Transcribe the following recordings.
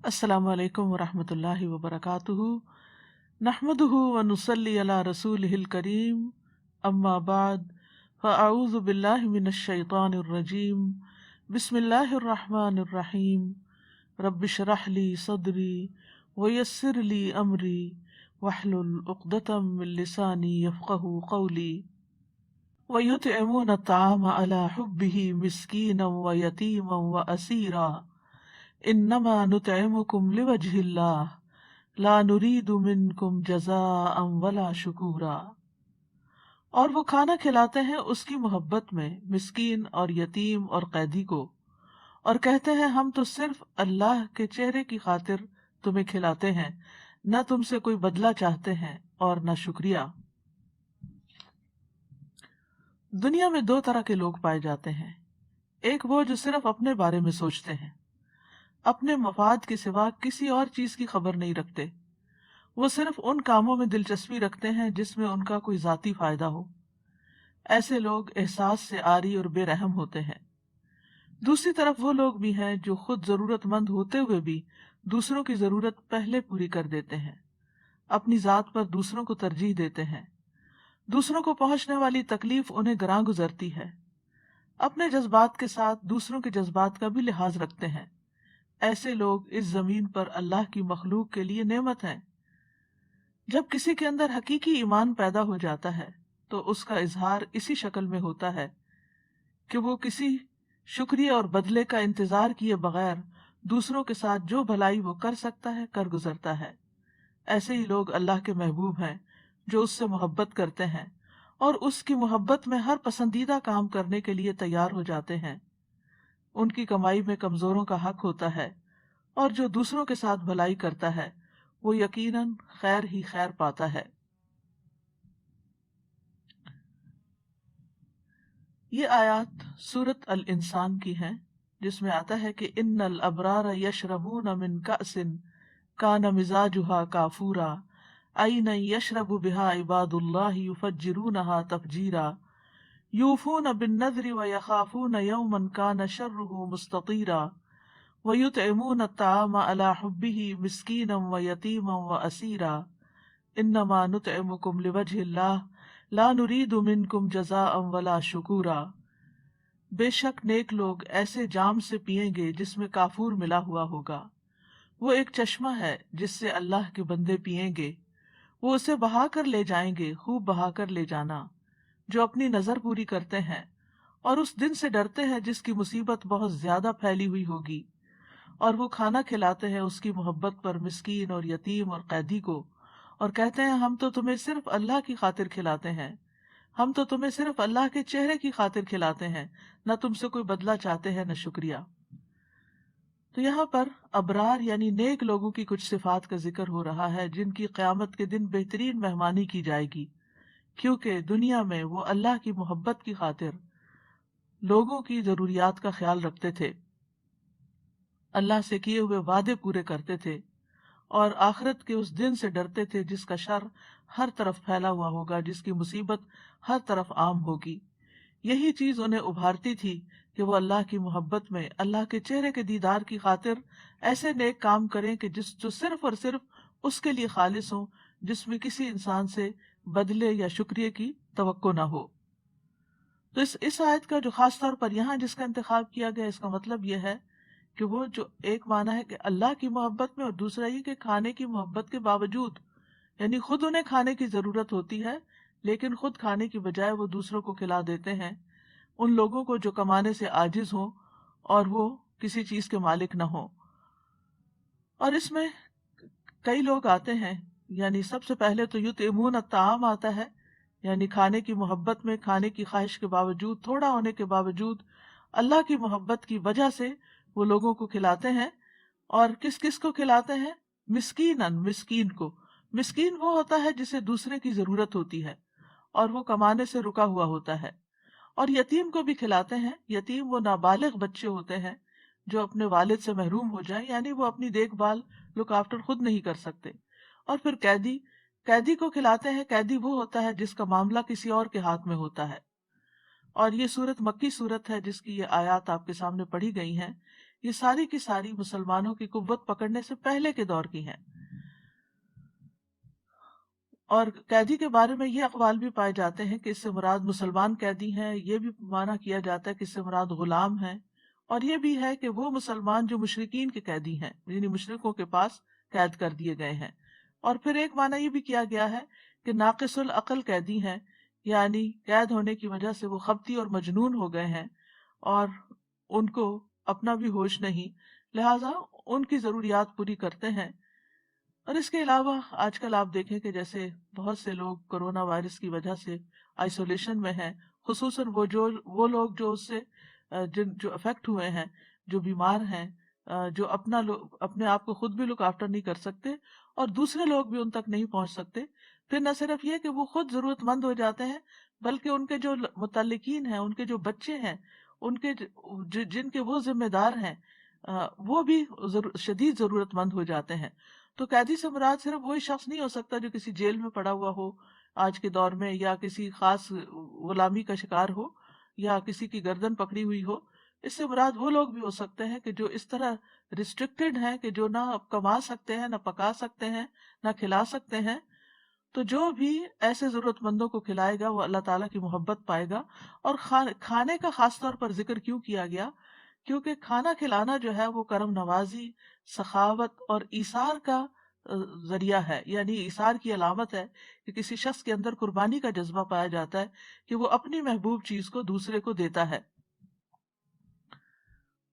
السلام علیکم ورحمۃ اللہ وبرکاتہ، نحمدہ ونصلی علی رسولہ الکریم، اما بعد فاعوذ باللہ من الشیطان الرجیم، بسم اللہ الرحمن الرحیم، رب اشرح لی صدری ویسر لی امری واحلل عقدۃ من لسانی یفقہوا قولی، ویطعمون الطعام علی حبہ مسکینا ویتیما واسیرا انما نطعمکم لوجہ اللہ لا نرید منکم جزاء ولا شکورا۔ اور وہ کھانا کھلاتے ہیں اس کی محبت میں مسکین اور یتیم اور قیدی کو، اور کہتے ہیں ہم تو صرف اللہ کے چہرے کی خاطر تمہیں کھلاتے ہیں، نہ تم سے کوئی بدلہ چاہتے ہیں اور نہ شکریہ۔ دنیا میں دو طرح کے لوگ پائے جاتے ہیں، ایک وہ جو صرف اپنے بارے میں سوچتے ہیں، اپنے مفاد کے سوا کسی اور چیز کی خبر نہیں رکھتے، وہ صرف ان کاموں میں دلچسپی رکھتے ہیں جس میں ان کا کوئی ذاتی فائدہ ہو۔ ایسے لوگ احساس سے عاری اور بے رحم ہوتے ہیں۔ دوسری طرف وہ لوگ بھی ہیں جو خود ضرورت مند ہوتے ہوئے بھی دوسروں کی ضرورت پہلے پوری کر دیتے ہیں، اپنی ذات پر دوسروں کو ترجیح دیتے ہیں، دوسروں کو پہنچنے والی تکلیف انہیں گراں گزرتی ہے، اپنے جذبات کے ساتھ دوسروں کے جذبات کا بھی لحاظ رکھتے ہیں۔ ایسے لوگ اس زمین پر اللہ کی مخلوق کے لیے نعمت ہیں۔ جب کسی کے اندر حقیقی ایمان پیدا ہو جاتا ہے تو اس کا اظہار اسی شکل میں ہوتا ہے کہ وہ کسی شکریہ اور بدلے کا انتظار کیے بغیر دوسروں کے ساتھ جو بھلائی وہ کر سکتا ہے کر گزرتا ہے۔ ایسے ہی لوگ اللہ کے محبوب ہیں جو اس سے محبت کرتے ہیں اور اس کی محبت میں ہر پسندیدہ کام کرنے کے لیے تیار ہو جاتے ہیں۔ ان کی کمائی میں کمزوروں کا حق ہوتا ہے، اور جو دوسروں کے ساتھ بھلائی کرتا ہے وہ یقیناً خیر ہی خیر پاتا ہے۔ یہ آیات سورۃ الانسان کی ہیں، جس میں آتا ہے کہ ان الابرار یشربون من کأس کان مزاجها کافورا عینا یشرب بها عباد اللہ یفجرونها تفجیرا یوفون بالنذر ویخافون یوما کان شره مستطیرا ویطعمون الطعام علی حبہ مسکینا ویتیما واسیرا انما نطعمکم لوجہ اللہ لا نرید منکم جزاء ولا شکورا۔ بے شک نیک لوگ ایسے جام سے پیئیں گے جس میں کافور ملا ہوا ہوگا، وہ ایک چشمہ ہے جس سے اللہ کے بندے پیئیں گے، وہ اسے بہا کر لے جائیں گے، خوب بہا کر لے جانا، جو اپنی نظر پوری کرتے ہیں اور اس دن سے ڈرتے ہیں جس کی مصیبت بہت زیادہ پھیلی ہوئی ہوگی، اور وہ کھانا کھلاتے ہیں اس کی محبت پر مسکین اور یتیم اور قیدی کو، اور کہتے ہیں ہم تو تمہیں صرف اللہ کی خاطر کھلاتے ہیں، ہم تو تمہیں صرف اللہ کے چہرے کی خاطر کھلاتے ہیں، نہ تم سے کوئی بدلہ چاہتے ہیں نہ شکریہ۔ تو یہاں پر ابرار یعنی نیک لوگوں کی کچھ صفات کا ذکر ہو رہا ہے جن کی قیامت کے دن بہترین مہمانی کی جائے گی، کیونکہ دنیا میں وہ اللہ کی محبت کی خاطر لوگوں کی ضروریات کا خیال رکھتے تھے، اللہ سے کیے ہوئے وعدے پورے کرتے تھے، اور آخرت کے اس دن سے ڈرتے تھے جس کا شر ہر طرف پھیلا ہوا ہوگا، جس کی مصیبت ہر طرف عام ہوگی۔ یہی چیز انہیں ابھارتی تھی کہ وہ اللہ کی محبت میں اللہ کے چہرے کے دیدار کی خاطر ایسے نیک کام کریں کہ جو صرف اور صرف اس کے لیے خالص ہوں، جس میں کسی انسان سے بدلے یا شکریہ کی توقع نہ ہو۔ تو اس آیت کا جو خاص طور پر یہاں جس کا انتخاب کیا گیا، اس کا مطلب یہ ہے کہ وہ جو ایک معنی ہے کہ اللہ کی محبت میں، اور دوسرا یہ کہ کھانے کی محبت کے باوجود، یعنی خود انہیں کھانے کی ضرورت ہوتی ہے لیکن خود کھانے کی بجائے وہ دوسروں کو کھلا دیتے ہیں، ان لوگوں کو جو کمانے سے عاجز ہوں اور وہ کسی چیز کے مالک نہ ہوں۔ اور اس میں کئی لوگ آتے ہیں، یعنی سب سے پہلے تو یطعمون الطعام آتا ہے، یعنی کھانے کی محبت میں، کھانے کی خواہش کے باوجود، تھوڑا ہونے کے باوجود اللہ کی محبت کی وجہ سے وہ لوگوں کو کھلاتے ہیں۔ اور کس کس کو کھلاتے ہیں؟ مسکیناً، مسکین کو۔ مسکین وہ ہوتا ہے جسے دوسرے کی ضرورت ہوتی ہے اور وہ کمانے سے رکا ہوا ہوتا ہے۔ اور یتیم کو بھی کھلاتے ہیں۔ یتیم وہ نابالغ بچے ہوتے ہیں جو اپنے والد سے محروم ہو جائیں، یعنی وہ اپنی دیکھ بھال، لک آفٹر خود نہیں کر سکتے۔ اور پھر قیدی، قیدی کو کھلاتے ہیں۔ قیدی وہ ہوتا ہے جس کا معاملہ کسی اور کے ہاتھ میں ہوتا ہے۔ اور یہ سورت مکی سورت ہے جس کی یہ آیات آپ کے سامنے پڑھی گئی ہیں۔ یہ ساری کی ساری مسلمانوں کی قوت پکڑنے سے پہلے کے دور کی ہیں. اور قیدی کے بارے میں یہ اقوال بھی پائے جاتے ہیں کہ اس سے مراد مسلمان قیدی ہیں، یہ بھی معنی کیا جاتا ہے کہ اس سے مراد غلام ہیں، اور یہ بھی ہے کہ وہ مسلمان جو مشرکین کے قیدی ہیں، یعنی مشرکوں کے پاس قید کر دیے گئے ہیں. اور پھر ایک معنی یہ بھی کیا گیا ہے کہ ناقص العقل قیدی ہیں، یعنی قید ہونے کی وجہ سے وہ خبطی اور مجنون ہو گئے ہیں اور ان کو اپنا بھی ہوش نہیں، لہٰذا ان کی ضروریات پوری کرتے ہیں. اور اس کے علاوہ آج کل آپ دیکھیں کہ جیسے بہت سے لوگ کرونا وائرس کی وجہ سے آئسولیشن میں ہیں، خصوصاً وہ لوگ جو اس سے جو افیکٹ ہوئے ہیں، جو بیمار ہیں، جو اپنے آپ کو خود بھی لک آفٹر نہیں کر سکتے اور دوسرے لوگ بھی ان تک نہیں پہنچ سکتے. پھر نہ صرف یہ کہ وہ خود ضرورت مند ہو جاتے ہیں، بلکہ ان کے جو متعلقین ہیں، ان کے جو بچے ہیں، ان کے جن کے وہ ذمہ دار ہیں، وہ بھی شدید ضرورت مند ہو جاتے ہیں. تو قیدی سے مراد صرف وہی شخص نہیں ہو سکتا جو کسی جیل میں پڑا ہوا ہو آج کے دور میں، یا کسی خاص غلامی کا شکار ہو، یا کسی کی گردن پکڑی ہوئی ہو. اس سے مراد وہ لوگ بھی ہو سکتے ہیں کہ جو اس طرح ریسٹرکٹڈ ہیں کہ جو نہ کما سکتے ہیں، نہ پکا سکتے ہیں، نہ کھلا سکتے ہیں. تو جو بھی ایسے ضرورت مندوں کو کھلائے گا وہ اللہ تعالیٰ کی محبت پائے گا. اور کھانے کا خاص طور پر ذکر کیوں کیا گیا؟ کیونکہ کھانا کھلانا جو ہے وہ کرم نوازی، سخاوت اور ایثار کا ذریعہ ہے، یعنی ایثار کی علامت ہے کہ کسی شخص کے اندر قربانی کا جذبہ پایا جاتا ہے کہ وہ اپنی محبوب چیز کو دوسرے کو دیتا ہے.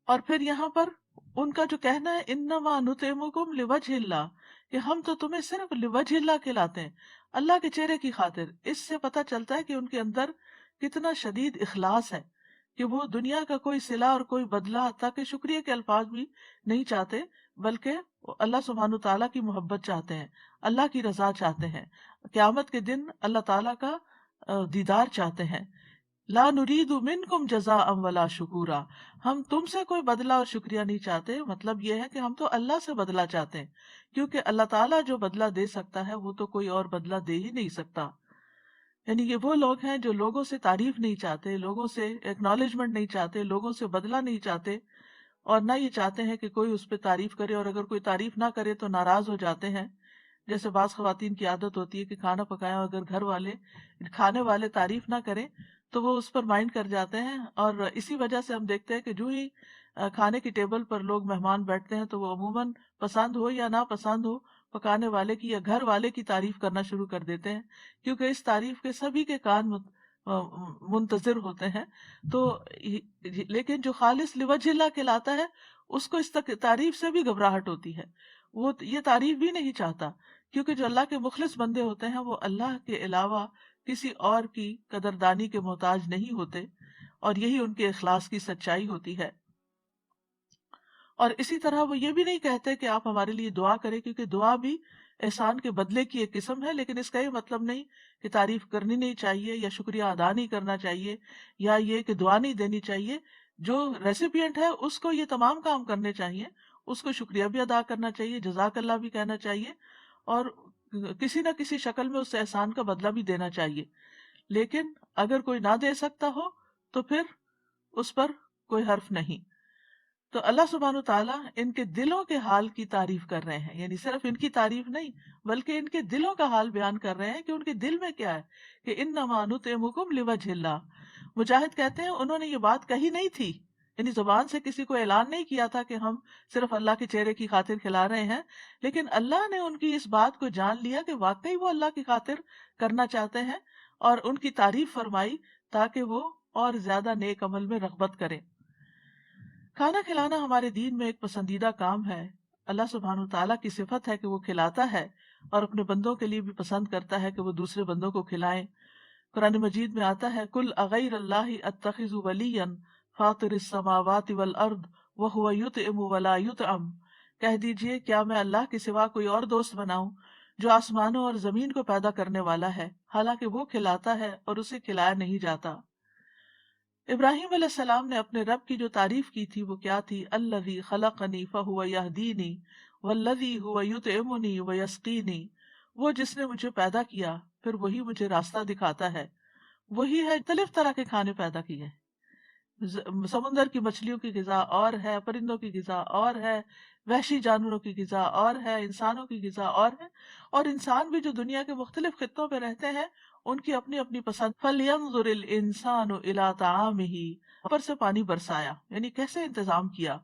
اور پھر یہاں پر ان کا جو کہنا ہے انما نطعمکم لوجہ اللہ، کہ ہم تو تمہیں صرف لوجہ اللہ کھلاتے ہیں، اللہ کے چہرے کی خاطر. اس سے پتہ چلتا ہے کہ ان کے اندر کتنا شدید اخلاص ہے کہ وہ دنیا کا کوئی صلہ اور کوئی بدلہ، حتیٰ کہ شکریہ کے الفاظ بھی نہیں چاہتے، بلکہ وہ اللہ سبحانہ تعالیٰ کی محبت چاہتے ہیں، اللہ کی رضا چاہتے ہیں، قیامت کے دن اللہ تعالیٰ کا دیدار چاہتے ہیں. لا نرید منکم جزاء ولا شکورا، ہم تم سے کوئی بدلہ اور شکریہ نہیں چاہتے. مطلب یہ ہے کہ ہم تو اللہ سے بدلہ چاہتے ہیں، کیونکہ اللہ تعالیٰ جو بدلہ دے سکتا ہے وہ تو کوئی اور بدلہ دے ہی نہیں سکتا. یعنی یہ وہ لوگ ہیں جو لوگوں سے تعریف نہیں چاہتے، لوگوں سے ایکنالجمنٹ نہیں چاہتے، لوگوں سے بدلہ نہیں چاہتے، اور نہ یہ چاہتے ہیں کہ کوئی اس پہ تعریف کرے، اور اگر کوئی تعریف نہ کرے تو ناراض ہو جاتے ہیں. جیسے بعض خواتین کی عادت ہوتی ہے کہ کھانا پکائیں اور اگر گھر والے کھانے والے تعریف نہ کریں تو وہ اس پر مائنڈ کر جاتے ہیں. اور اسی وجہ سے ہم دیکھتے ہیں کہ جو ہی کھانے کی ٹیبل پر لوگ مہمان بیٹھتے ہیں تو وہ عموماً پسند ہو یا نہ پسند ہو پکانے والے کی یا گھر والے کی تعریف کرنا شروع کر دیتے ہیں، کیونکہ اس تعریف کے سبھی کے کان منتظر ہوتے ہیں. تو لیکن جو خالص لوجہ اللہ کہلاتا ہے اس کو اس تعریف سے بھی گھبراہٹ ہوتی ہے، وہ یہ تعریف بھی نہیں چاہتا، کیونکہ جو اللہ کے مخلص بندے ہوتے ہیں وہ اللہ کے علاوہ کسی اور کی قدردانی کے محتاج نہیں ہوتے، اور یہی ان کے اخلاص کی سچائی ہوتی ہے. اور اسی طرح وہ یہ بھی نہیں کہتے کہ آپ ہمارے لیے دعا کریں، کیونکہ دعا بھی احسان کے بدلے کی ایک قسم ہے، لیکن اس کا یہ مطلب نہیں کہ تعریف کرنی نہیں چاہیے یا شکریہ ادا نہیں کرنا چاہیے یا یہ کہ دعا نہیں دینی چاہیے. جو ریسیپینٹ ہے اس کو یہ تمام کام کرنے چاہیے، اس کو شکریہ بھی ادا کرنا چاہیے، جزاک اللہ بھی کہنا چاہیے، اور کسی نہ کسی شکل میں اس احسان کا بدلہ بھی دینا چاہیے. لیکن اگر کوئی نہ دے سکتا ہو تو پھر اس پر کوئی حرف نہیں. تو اللہ سبحانہ تعالیٰ ان کے دلوں کے حال کی تعریف کر رہے ہیں، یعنی صرف ان کی تعریف نہیں بلکہ ان کے دلوں کا حال بیان کر رہے ہیں کہ ان کے دل میں کیا ہے، کہ انما نطعمکم لوجہ اللہ. مجاہد کہتے ہیں انہوں نے یہ بات کہی نہیں تھی، یعنی زبان سے کسی کو اعلان نہیں کیا تھا کہ ہم صرف اللہ کے چہرے کی خاطر کھلا رہے ہیں، لیکن اللہ نے ان کی اس بات کو جان لیا کہ واقعی وہ اللہ کی خاطر کرنا چاہتے ہیں، اور ان کی تعریف فرمائی تاکہ وہ اور زیادہ نیک عمل میں رغبت کریں. کھانا کھلانا ہمارے دین میں ایک پسندیدہ کام ہے. اللہ سبحانہ تعالیٰ کی صفت ہے کہ وہ کھلاتا ہے اور اپنے بندوں کے لیے بھی پسند کرتا ہے کہ وہ دوسرے بندوں کو کھلائیں. قرآن مجید میں آتا ہے کل اغیر اللہ اتخذ ولیا فاطر السماوات والارض وہو یطعم ولا یطعم، کہہ دیجئے کیا میں اللہ کے سوا کوئی اور دوست بناؤں جو آسمانوں اور زمین کو پیدا کرنے والا ہے حالانکہ وہ کھلاتا ہے اور اسے کھلایا نہیں جاتا. ابراہیم علیہ السلام نے اپنے رب کی جو تعریف کی تھی وہ کیا تھی؟ الذی خلقنی فہو یہدینی والذی هو یطعمنی ویسقینی، وہ جس نے مجھے پیدا کیا پھر وہی مجھے راستہ دکھاتا ہے. وہی ہے مختلف طرح کے کھانے پیدا کیے ہیں، سمندر کی مچھلیوں کی غذا اور ہے، پرندوں کی غذا اور ہے، وحشی جانوروں کی غذا اور ہے، انسانوں کی غذا اور ہے، اور انسان بھی جو دنیا کے مختلف خطوں پہ رہتے ہیں ان کی اپنی اپنی پسند۔ فَلْيَنظُرِ الْإِنسَانُ إِلَىٰ طَعَامِهِ، اوپر سے پانی برسایا یعنی کیسے انتظام کیا،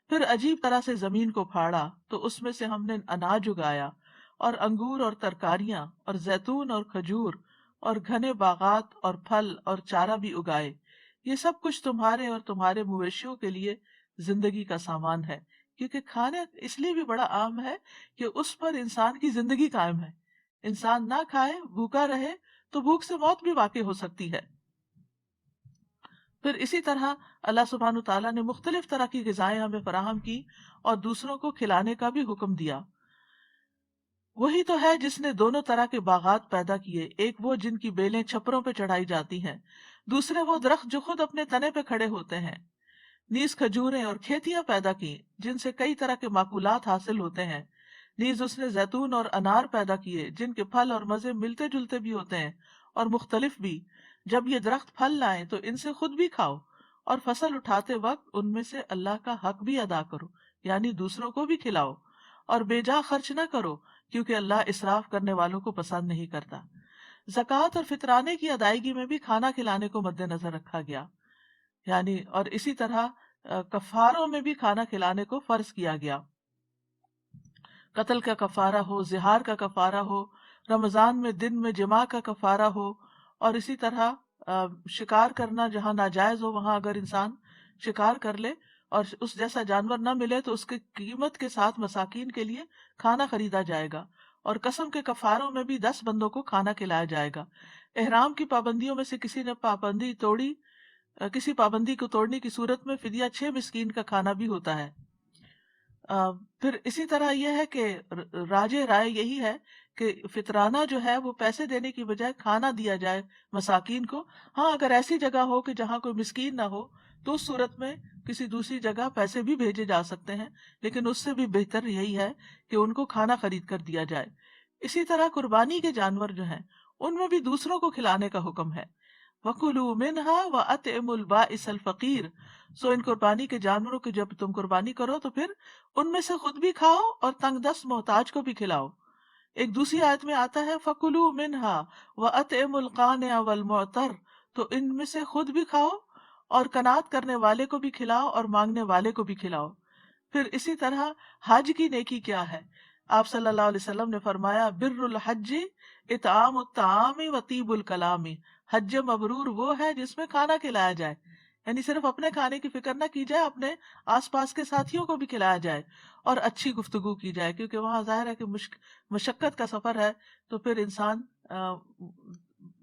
پھر عجیب طرح سے زمین کو پھاڑا تو اس میں سے ہم نے اناج اگایا اور انگور اور ترکاریاں اور زیتون اور کھجور اور گھنے باغات اور پھل اور چارہ بھی اگائے، یہ سب کچھ تمہارے اور تمہارے مویشیوں کے لیے زندگی کا سامان ہے۔ کیونکہ کھانا اس لیے بھی بڑا عام ہے کہ اس پر انسان کی زندگی قائم ہے، انسان نہ کھائے بھوکا رہے تو بھوک سے موت بھی واقع ہو سکتی ہے۔ پھر اسی طرح اللہ سبحانہ تعالیٰ نے مختلف طرح کی غذائیں ہمیں فراہم کی اور دوسروں کو کھلانے کا بھی حکم دیا۔ وہی تو ہے جس نے دونوں طرح کے باغات پیدا کیے، ایک وہ جن کی بیلیں چھپروں پہ چڑھائی جاتی ہیں، دوسرے وہ درخت جو خود اپنے تنے پہ کھڑے ہوتے ہیں، نیز کھجوریں اور کھیتیاں پیدا کی جن سے کئی طرح کے معقولات حاصل ہوتے ہیں، نیز اس نے زیتون اور انار پیدا کیے جن کے پھل اور مزے ملتے جلتے بھی ہوتے ہیں اور مختلف بھی۔ جب یہ درخت پھل لائیں تو ان سے خود بھی کھاؤ اور فصل اٹھاتے وقت ان میں سے اللہ کا حق بھی ادا کرو، یعنی دوسروں کو بھی کھلاؤ، اور بے جا خرچ نہ کرو کیونکہ اللہ اسراف کرنے والوں کو پسند نہیں کرتا۔ زکوٰۃ اور فطرانے کی ادائیگی میں بھی کھانا کھلانے کو مد نظر رکھا گیا، یعنی اور اسی طرح کفاروں میں بھی کھانا کھلانے کو فرض کیا گیا، قتل کا کفارہ ہو، زہار کا کفارہ ہو، رمضان میں دن میں جماع کا کفارہ ہو، اور اسی طرح شکار کرنا جہاں ناجائز ہو وہاں اگر انسان شکار کر لے اور اس جیسا جانور نہ ملے تو اس کی قیمت کے ساتھ مساکین کے لیے کھانا خریدا جائے گا، اور قسم کے کفاروں میں بھی 10 بندوں کو کھانا کھلایا جائے گا۔ احرام کی پابندیوں میں سے کسی نے پابندی توڑی، کسی پابندی کو توڑنے کی صورت میں فدیہ 6 مسکین کا کھانا بھی ہوتا ہے۔ پھر اسی طرح یہ ہے کہ راجہ رائے یہی ہے کہ فطرانہ جو ہے وہ پیسے دینے کی بجائے کھانا دیا جائے مساکین کو۔ ہاں اگر ایسی جگہ ہو کہ جہاں کوئی مسکین نہ ہو تو اس صورت میں کسی دوسری جگہ پیسے بھی بھیجے جا سکتے ہیں، لیکن اس سے بھی بہتر یہی ہے کہ ان کو کھانا خرید کر دیا جائے۔ اسی طرح قربانی کے جانور جو ہیں ان میں بھی دوسروں کو کھلانے کا حکم ہے۔ وَكُلُوا مِنْهَا وَأَطْعِمُوا الْبَائِسَ الْفَقِيرَ، سو ان قربانی کے جانوروں کی جب تم قربانی کرو تو پھر ان میں سے خود بھی کھاؤ اور تنگ دست محتاج کو بھی کھلاؤ۔ ایک دوسری آیت میں آتا ہے فَكُلُوا مِنْهَا وَأَطْعِمُوا الْقَانِعَ وَالْمُعْتَرَّ، تو ان میں سے خود بھی کھاؤ اور قناعت کرنے والے کو بھی کھلاؤ اور مانگنے والے کو بھی کھلاؤ۔ پھر اسی طرح حج کی نیکی کیا ہے؟ آپ صلی اللہ علیہ وسلم نے فرمایا بر الحج اطعام الطعام و طیب الکلام، حج مبرور وہ ہے جس میں کھانا کھلایا جائے، یعنی صرف اپنے کھانے کی فکر نہ کی جائے، اپنے آس پاس کے ساتھیوں کو بھی کھلایا جائے اور اچھی گفتگو کی جائے، کیونکہ وہاں ظاہر ہے کہ مشقت کا سفر ہے تو پھر انسان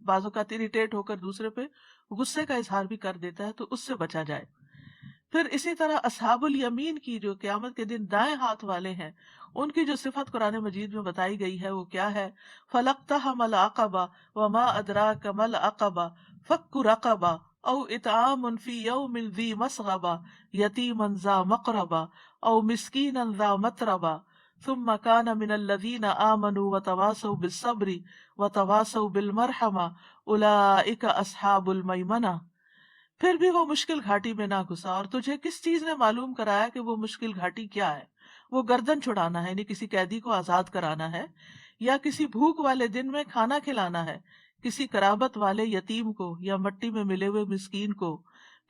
بعض اوقات اریٹیٹ ہو کر دوسرے پہ غصے کا اظہار بھی کر دیتا ہے، تو اس سے بچا جائے۔ پھر اسی طرح اصحاب الیمین کی جو قیامت کے دن دائیں ہاتھ والے ہیں ان کی جو صفت قرآن مجید میں بتائی گئی ہے وہ کیا ہے؟ فَلَقْتَحَمَ الْعَقَبَةَ وَمَا أَدْرَاكَ مَا الْعَقَبَةُ فَكُّ رَقَبَةٍ أَوْ إِطْعَامٌ فِي يَوْمٍ ذِي مَسْغَبَةٍ يَتِيمًا ذَا مَقْرَبَةٍ أَوْ مِسْكِينًا ذَا مَتْرَبَةٍ ثُمَّ كَانَ مِنَ الَّذِينَ آمَنُوا وَتَوَاصَوْا بِالصَّبْرِ وَتَوَاصَوْا بِالْمَرْحَمَةِ أُولَئِكَ أَصْحَابُ الْمَيْمَنَةِ۔ پھر بھی وہ مشکل گھاٹی میں نہ گھسا، اور تجھے کس چیز نے معلوم کرایا کہ وہ مشکل گھاٹی کیا ہے؟ وہ گردن چھڑانا ہے، یعنی کسی قیدی کو آزاد کرانا ہے، یا کسی بھوک والے دن میں کھانا کھلانا ہے، کسی قرابت والے یتیم کو یا مٹی میں ملے ہوئے مسکین کو۔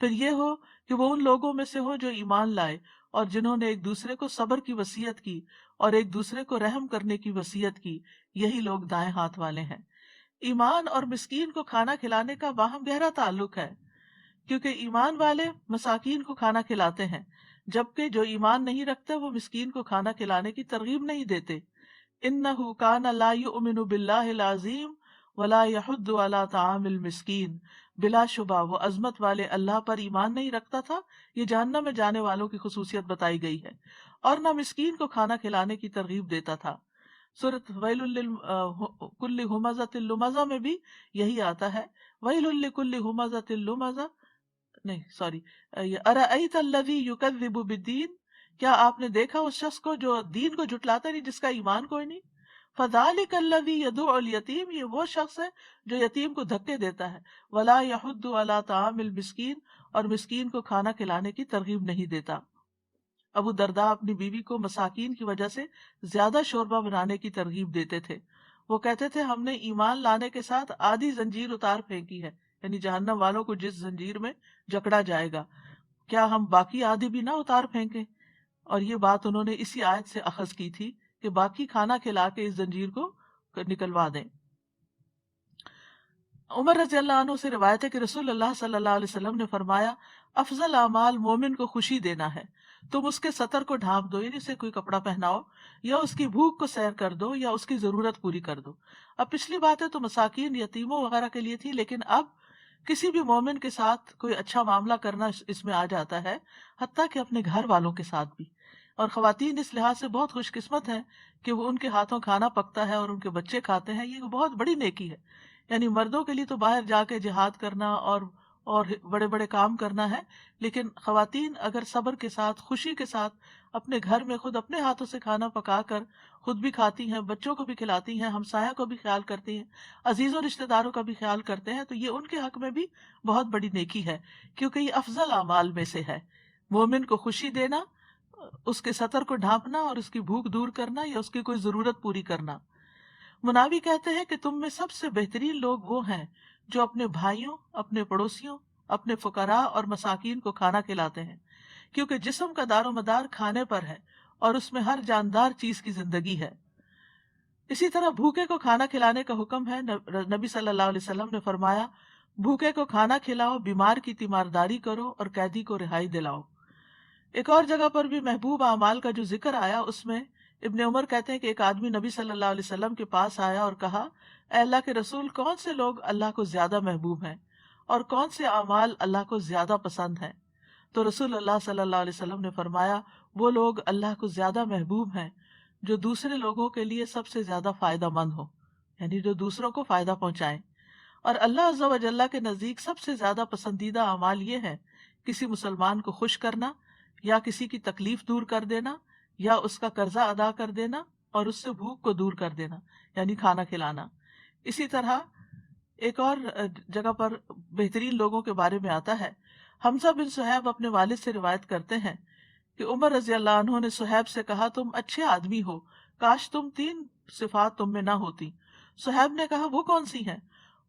پھر یہ ہو کہ وہ ان لوگوں میں سے ہو جو ایمان لائے اور جنہوں نے ایک دوسرے کو صبر کی وصیت کی اور ایک دوسرے کو رحم کرنے کی وصیت کی، یہی لوگ دائیں ہاتھ والے ہیں۔ ایمان اور مسکین کو کھانا کھلانے کا باہم گہرا تعلق ہے، کیونکہ ایمان والے مساکین کو کھانا کھلاتے ہیں، جبکہ جو ایمان نہیں رکھتے وہ مسکین کو کھانا کھلانے کی ترغیب نہیں دیتے۔ انہ کان لا یؤمن باللہ العظیم ولا یحض علی طعام المسکین، بلا شبہ وہ عظمت والے اللہ پر ایمان نہیں رکھتا تھا، یہ جہنم میں جانے والوں کی خصوصیت بتائی گئی ہے، اور نہ مسکین کو کھانا کھلانے کی ترغیب دیتا تھا۔ سورۃ ویل لکل ہمزۃ لمزہ میں بھی یہی آتا ہے، ویل لکل ہمزۃ لمزہ، نہیں سوری، ارأیت الذی یکذب بالدین، کیا آپ نے دیکھا اس شخص کو جو دین کو جھٹلاتا نہیں، جس کا ایمان کوئی نہیں؟ فذلک الذی یدعو الیتیم، یہ وہ شخص ہے جو یتیم کو دھکے دیتا ہے، ولا یحض علی طعام المسکین، اور مسکین کو کھانا کھلانے کی ترغیب نہیں دیتا۔ ابو درداء اپنی بیوی کو مساکین کی وجہ سے زیادہ شوربہ بنانے کی ترغیب دیتے تھے۔ وہ کہتے تھے ہم نے ایمان لانے کے ساتھ آدھی زنجیر اتار پھینکی ہے، یعنی جہنم والوں کو جس زنجیر میں جکڑا جائے گا، کیا ہم باقی آدھی بھی نہ اتار پھینکیں؟ اور یہ بات انہوں نے اسی آیت سے اخذ کی تھی کہ باقی کھانا کھلا کے اس زنجیر کو نکلوا دیں۔ عمر رضی اللہ عنہ سے روایت ہے کہ رسول اللہ صلی اللہ علیہ وسلم نے فرمایا افضل اعمال مومن کو خوشی دینا ہے، تم اس کے سطر کو ڈھانپ دو، یعنی اسے کوئی کپڑا پہناؤ، یا اس کی بھوک کو سیر کر دو، یا اس کی ضرورت پوری کر دو۔ اب پچھلی بات ہے تو مساکین یتیموں وغیرہ کے لیے تھی، لیکن اب کسی بھی مومن کے ساتھ کوئی اچھا معاملہ کرنا اس میں آ جاتا ہے، حتیٰ کہ اپنے گھر والوں کے ساتھ بھی۔ اور خواتین اس لحاظ سے بہت خوش قسمت ہیں کہ وہ ان کے ہاتھوں کھانا پکتا ہے اور ان کے بچے کھاتے ہیں، یہ بہت بڑی نیکی ہے۔ یعنی مردوں کے لیے تو باہر جا کے جہاد کرنا اور بڑے بڑے کام کرنا ہے، لیکن خواتین اگر صبر کے ساتھ، خوشی کے ساتھ اپنے گھر میں خود اپنے ہاتھوں سے کھانا پکا کر خود بھی کھاتی ہیں، بچوں کو بھی کھلاتی ہیں، ہمسایہ کو بھی خیال کرتی ہیں، عزیزوں رشتہ داروں کا بھی خیال کرتے ہیں، تو یہ ان کے حق میں بھی بہت بڑی نیکی ہے، کیونکہ یہ افضل اعمال میں سے ہے۔ مومن کو خوشی دینا، اس کے سطر کو ڈھانپنا اور اس کی بھوک دور کرنا یا اس کی کوئی ضرورت پوری کرنا۔ مناوی کہتے ہیں کہ تم میں سب سے بہترین لوگ وہ ہیں جو اپنے بھائیوں، اپنے پڑوسیوں، اپنے فقراء اور مساکین کو کھانا کھلاتے ہیں، کیونکہ جسم کا دار و مدار کھانے پر ہے اور اس میں ہر جاندار چیز کی زندگی ہے۔ اسی طرح بھوکے کو کھانا کھلانے کا حکم ہے۔ نبی صلی اللہ علیہ وسلم نے فرمایا بھوکے کو کھانا کھلاؤ، بیمار کی تیمارداری کرو اور قیدی کو رہائی دلاؤ۔ ایک اور جگہ پر بھی محبوب اعمال کا جو ذکر آیا، اس میں ابن عمر کہتے ہیں کہ ایک آدمی نبی صلی اللہ علیہ وسلم کے پاس آیا اور کہا اے اللہ کے رسول، کون سے لوگ اللہ کو زیادہ محبوب ہیں اور کون سے اعمال اللہ کو زیادہ پسند ہیں؟ تو رسول اللہ صلی اللہ علیہ وسلم نے فرمایا وہ لوگ اللہ کو زیادہ محبوب ہیں جو دوسرے لوگوں کے لیے سب سے زیادہ فائدہ مند ہو، یعنی جو دوسروں کو فائدہ پہنچائیں۔ اور اللہ عز و جل کے نزدیک سب سے زیادہ پسندیدہ اعمال یہ ہے کسی مسلمان کو خوش کرنا، یا کسی کی تکلیف دور کر دینا، یا اس کا قرضہ ادا کر دینا اور اس سے بھوک کو دور کر دینا، یعنی کھانا کھلانا۔ اسی طرح ایک اور جگہ پر بہترین لوگوں کے بارے میں آتا ہے۔ حمزہ بن صہیب اپنے والد سے روایت کرتے ہیں کہ عمر رضی اللہ عنہ نے صہیب سے کہا تم اچھے آدمی ہو، کاش تم 3 صفات تم میں نہ ہوتی۔ صہیب نے کہا وہ کون سی ہیں؟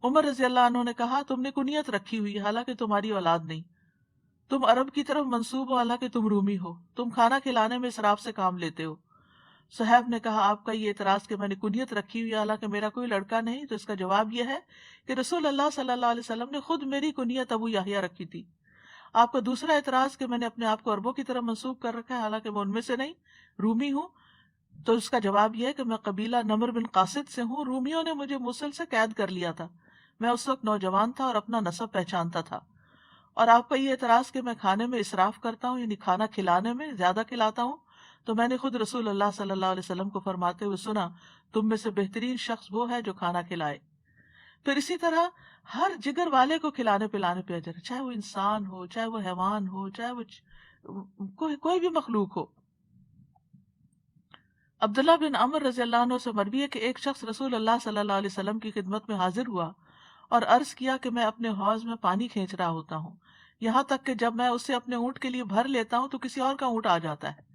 عمر رضی اللہ عنہ نے کہا تم نے کنیت رکھی ہوئی حالانکہ تمہاری اولاد نہیں، تم عرب کی طرف منسوب ہو حالانکہ تم رومی ہو، تم کھانا کھلانے میں اسراف سے کام لیتے ہو۔ صہیب نے کہا آپ کا یہ اعتراض کہ میں نے کنیت رکھی ہوئی حالانکہ میرا کوئی لڑکا نہیں، تو اس کا جواب یہ ہے کہ رسول اللہ صلی اللہ علیہ وسلم نے خود میری کنیت ابو یحییٰ رکھی تھی۔ آپ کا دوسرا اعتراض کہ میں نے اپنے آپ کو عربوں کی طرف منسوب کر رکھا ہے حالانکہ میں ان میں سے نہیں، رومی ہوں، تو اس کا جواب یہ ہے کہ میں قبیلہ نمر بن قاصد سے ہوں، رومیوں نے مجھے موصل سے قید کر لیا تھا، میں اس وقت نوجوان تھا اور اپنا نسب پہچانتا تھا۔ اور آپ کا یہ اعتراض کہ میں کھانے میں اسراف کرتا ہوں، یعنی کھانا کھلانے میں زیادہ کھلاتا ہوں، تو میں نے خود رسول اللہ صلی اللہ علیہ وسلم کو فرماتے ہوئے سنا تم میں سے بہترین شخص وہ ہے جو کھانا کھلائے۔ پھر اسی طرح ہر جگر والے کو کھلانے پلانے پہ اجر ہے، چاہے وہ انسان ہو، چاہے وہ حیوان ہو، چاہے وہ کوئی بھی مخلوق ہو۔ عبداللہ بن عمر رضی اللہ عنہ سے مروی ہے کہ ایک شخص رسول اللہ صلی اللہ علیہ وسلم کی خدمت میں حاضر ہوا اور عرض کیا کہ میں اپنے حوض میں پانی کھینچ رہا ہوتا ہوں، یہاں تک کہ جب میں اسے اپنے اونٹ کے لیے بھر لیتا ہوں تو کسی اور کا اونٹ آ جاتا ہے،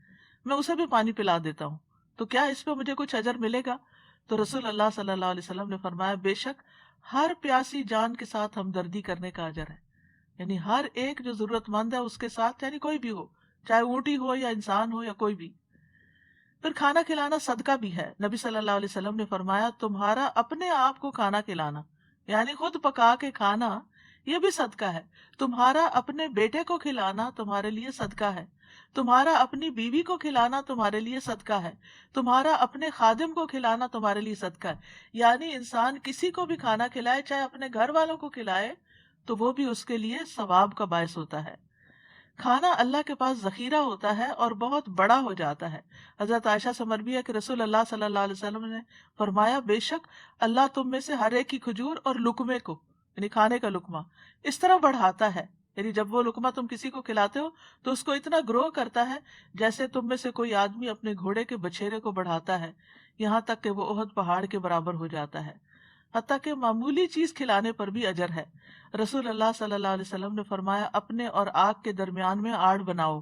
میں اسے بھی پانی پلا دیتا ہوں، تو کیا اس پہ مجھے کچھ اجر ملے گا؟ تو رسول اللہ صلی اللہ علیہ وسلم نے فرمایا بے شک ہر پیاسی جان کے ساتھ ہمدردی کرنے کا اجر ہے، یعنی ہر ایک جو ضرورت مند ہے اس کے ساتھ، یعنی کوئی بھی ہو، چاہے اونٹی ہو یا انسان ہو یا کوئی بھی۔ پھر کھانا کھلانا صدقہ بھی ہے۔ نبی صلی اللہ علیہ وسلم نے فرمایا تمہارا اپنے آپ کو کھانا کھلانا، یعنی خود پکا کے کھانا، یہ بھی صدقہ ہے۔ تمہارا اپنے بیٹے کو کھلانا تمہارے لیے صدقہ ہے، تمہارا اپنی بیوی کو کھلانا تمہارے لیے صدقہ ہے، تمہارا اپنے خادم کو کھلانا تمہارے لیے صدقہ ہے۔ یعنی انسان کسی کو بھی کھانا کھلائے، چاہے اپنے گھر والوں کو کھلائے، تو وہ بھی اس کے لیے ثواب کا باعث ہوتا ہے۔ کھانا اللہ کے پاس ذخیرہ ہوتا ہے اور بہت بڑا ہو جاتا ہے۔ حضرت عائشہ سے مروی ہے کہ رسول اللہ صلی اللہ علیہ وسلم نے فرمایا بے شک اللہ تم میں سے ہر ایک کی کھجور اور لقمے کو، یعنی کھانے کا لقمہ، اس طرح بڑھاتا ہے، یعنی جب وہ لقمہ تم کسی کو کھلاتے ہو تو اس کو اتنا گرو کرتا ہے جیسے تم میں سے کوئی آدمی اپنے گھوڑے کے بچھیرے کو بڑھاتا ہے، یہاں تک کہ وہ احد پہاڑ کے برابر ہو جاتا ہے۔ حتیٰ کہ معمولی چیز کھلانے پر بھی اجر ہے۔ رسول اللہ صلی اللہ علیہ وسلم نے فرمایا اپنے اور آگ کے درمیان میں آڑ بناؤ،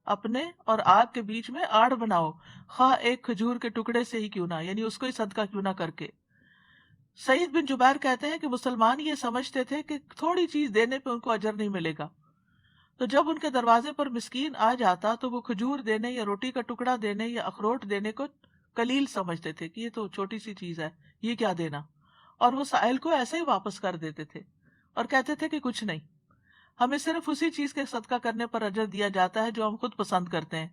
اپنے اور آگ کے بیچ میں آڑ بناؤ، خواہ ایک کھجور کے ٹکڑے سے ہی کیوں نہ، یعنی اس کو ہی صدقہ کیوں نہ کر کے۔ سعید بن جبیر کہتے ہیں کہ مسلمان یہ سمجھتے تھے کہ تھوڑی چیز دینے پہ ان کو اجر نہیں ملے گا، تو جب ان کے دروازے پر مسکین آ جاتا تو وہ کھجور دینے یا روٹی کا ٹکڑا دینے یا اخروٹ دینے کو قلیل سمجھتے تھے کہ یہ تو چھوٹی سی چیز ہے، یہ کیا دینا، اور وہ سائل کو ایسے ہی واپس کر دیتے تھے اور کہتے تھے کہ کچھ نہیں، ہمیں صرف اسی چیز کے صدقہ کرنے پر اجر دیا جاتا ہے جو ہم خود پسند کرتے ہیں۔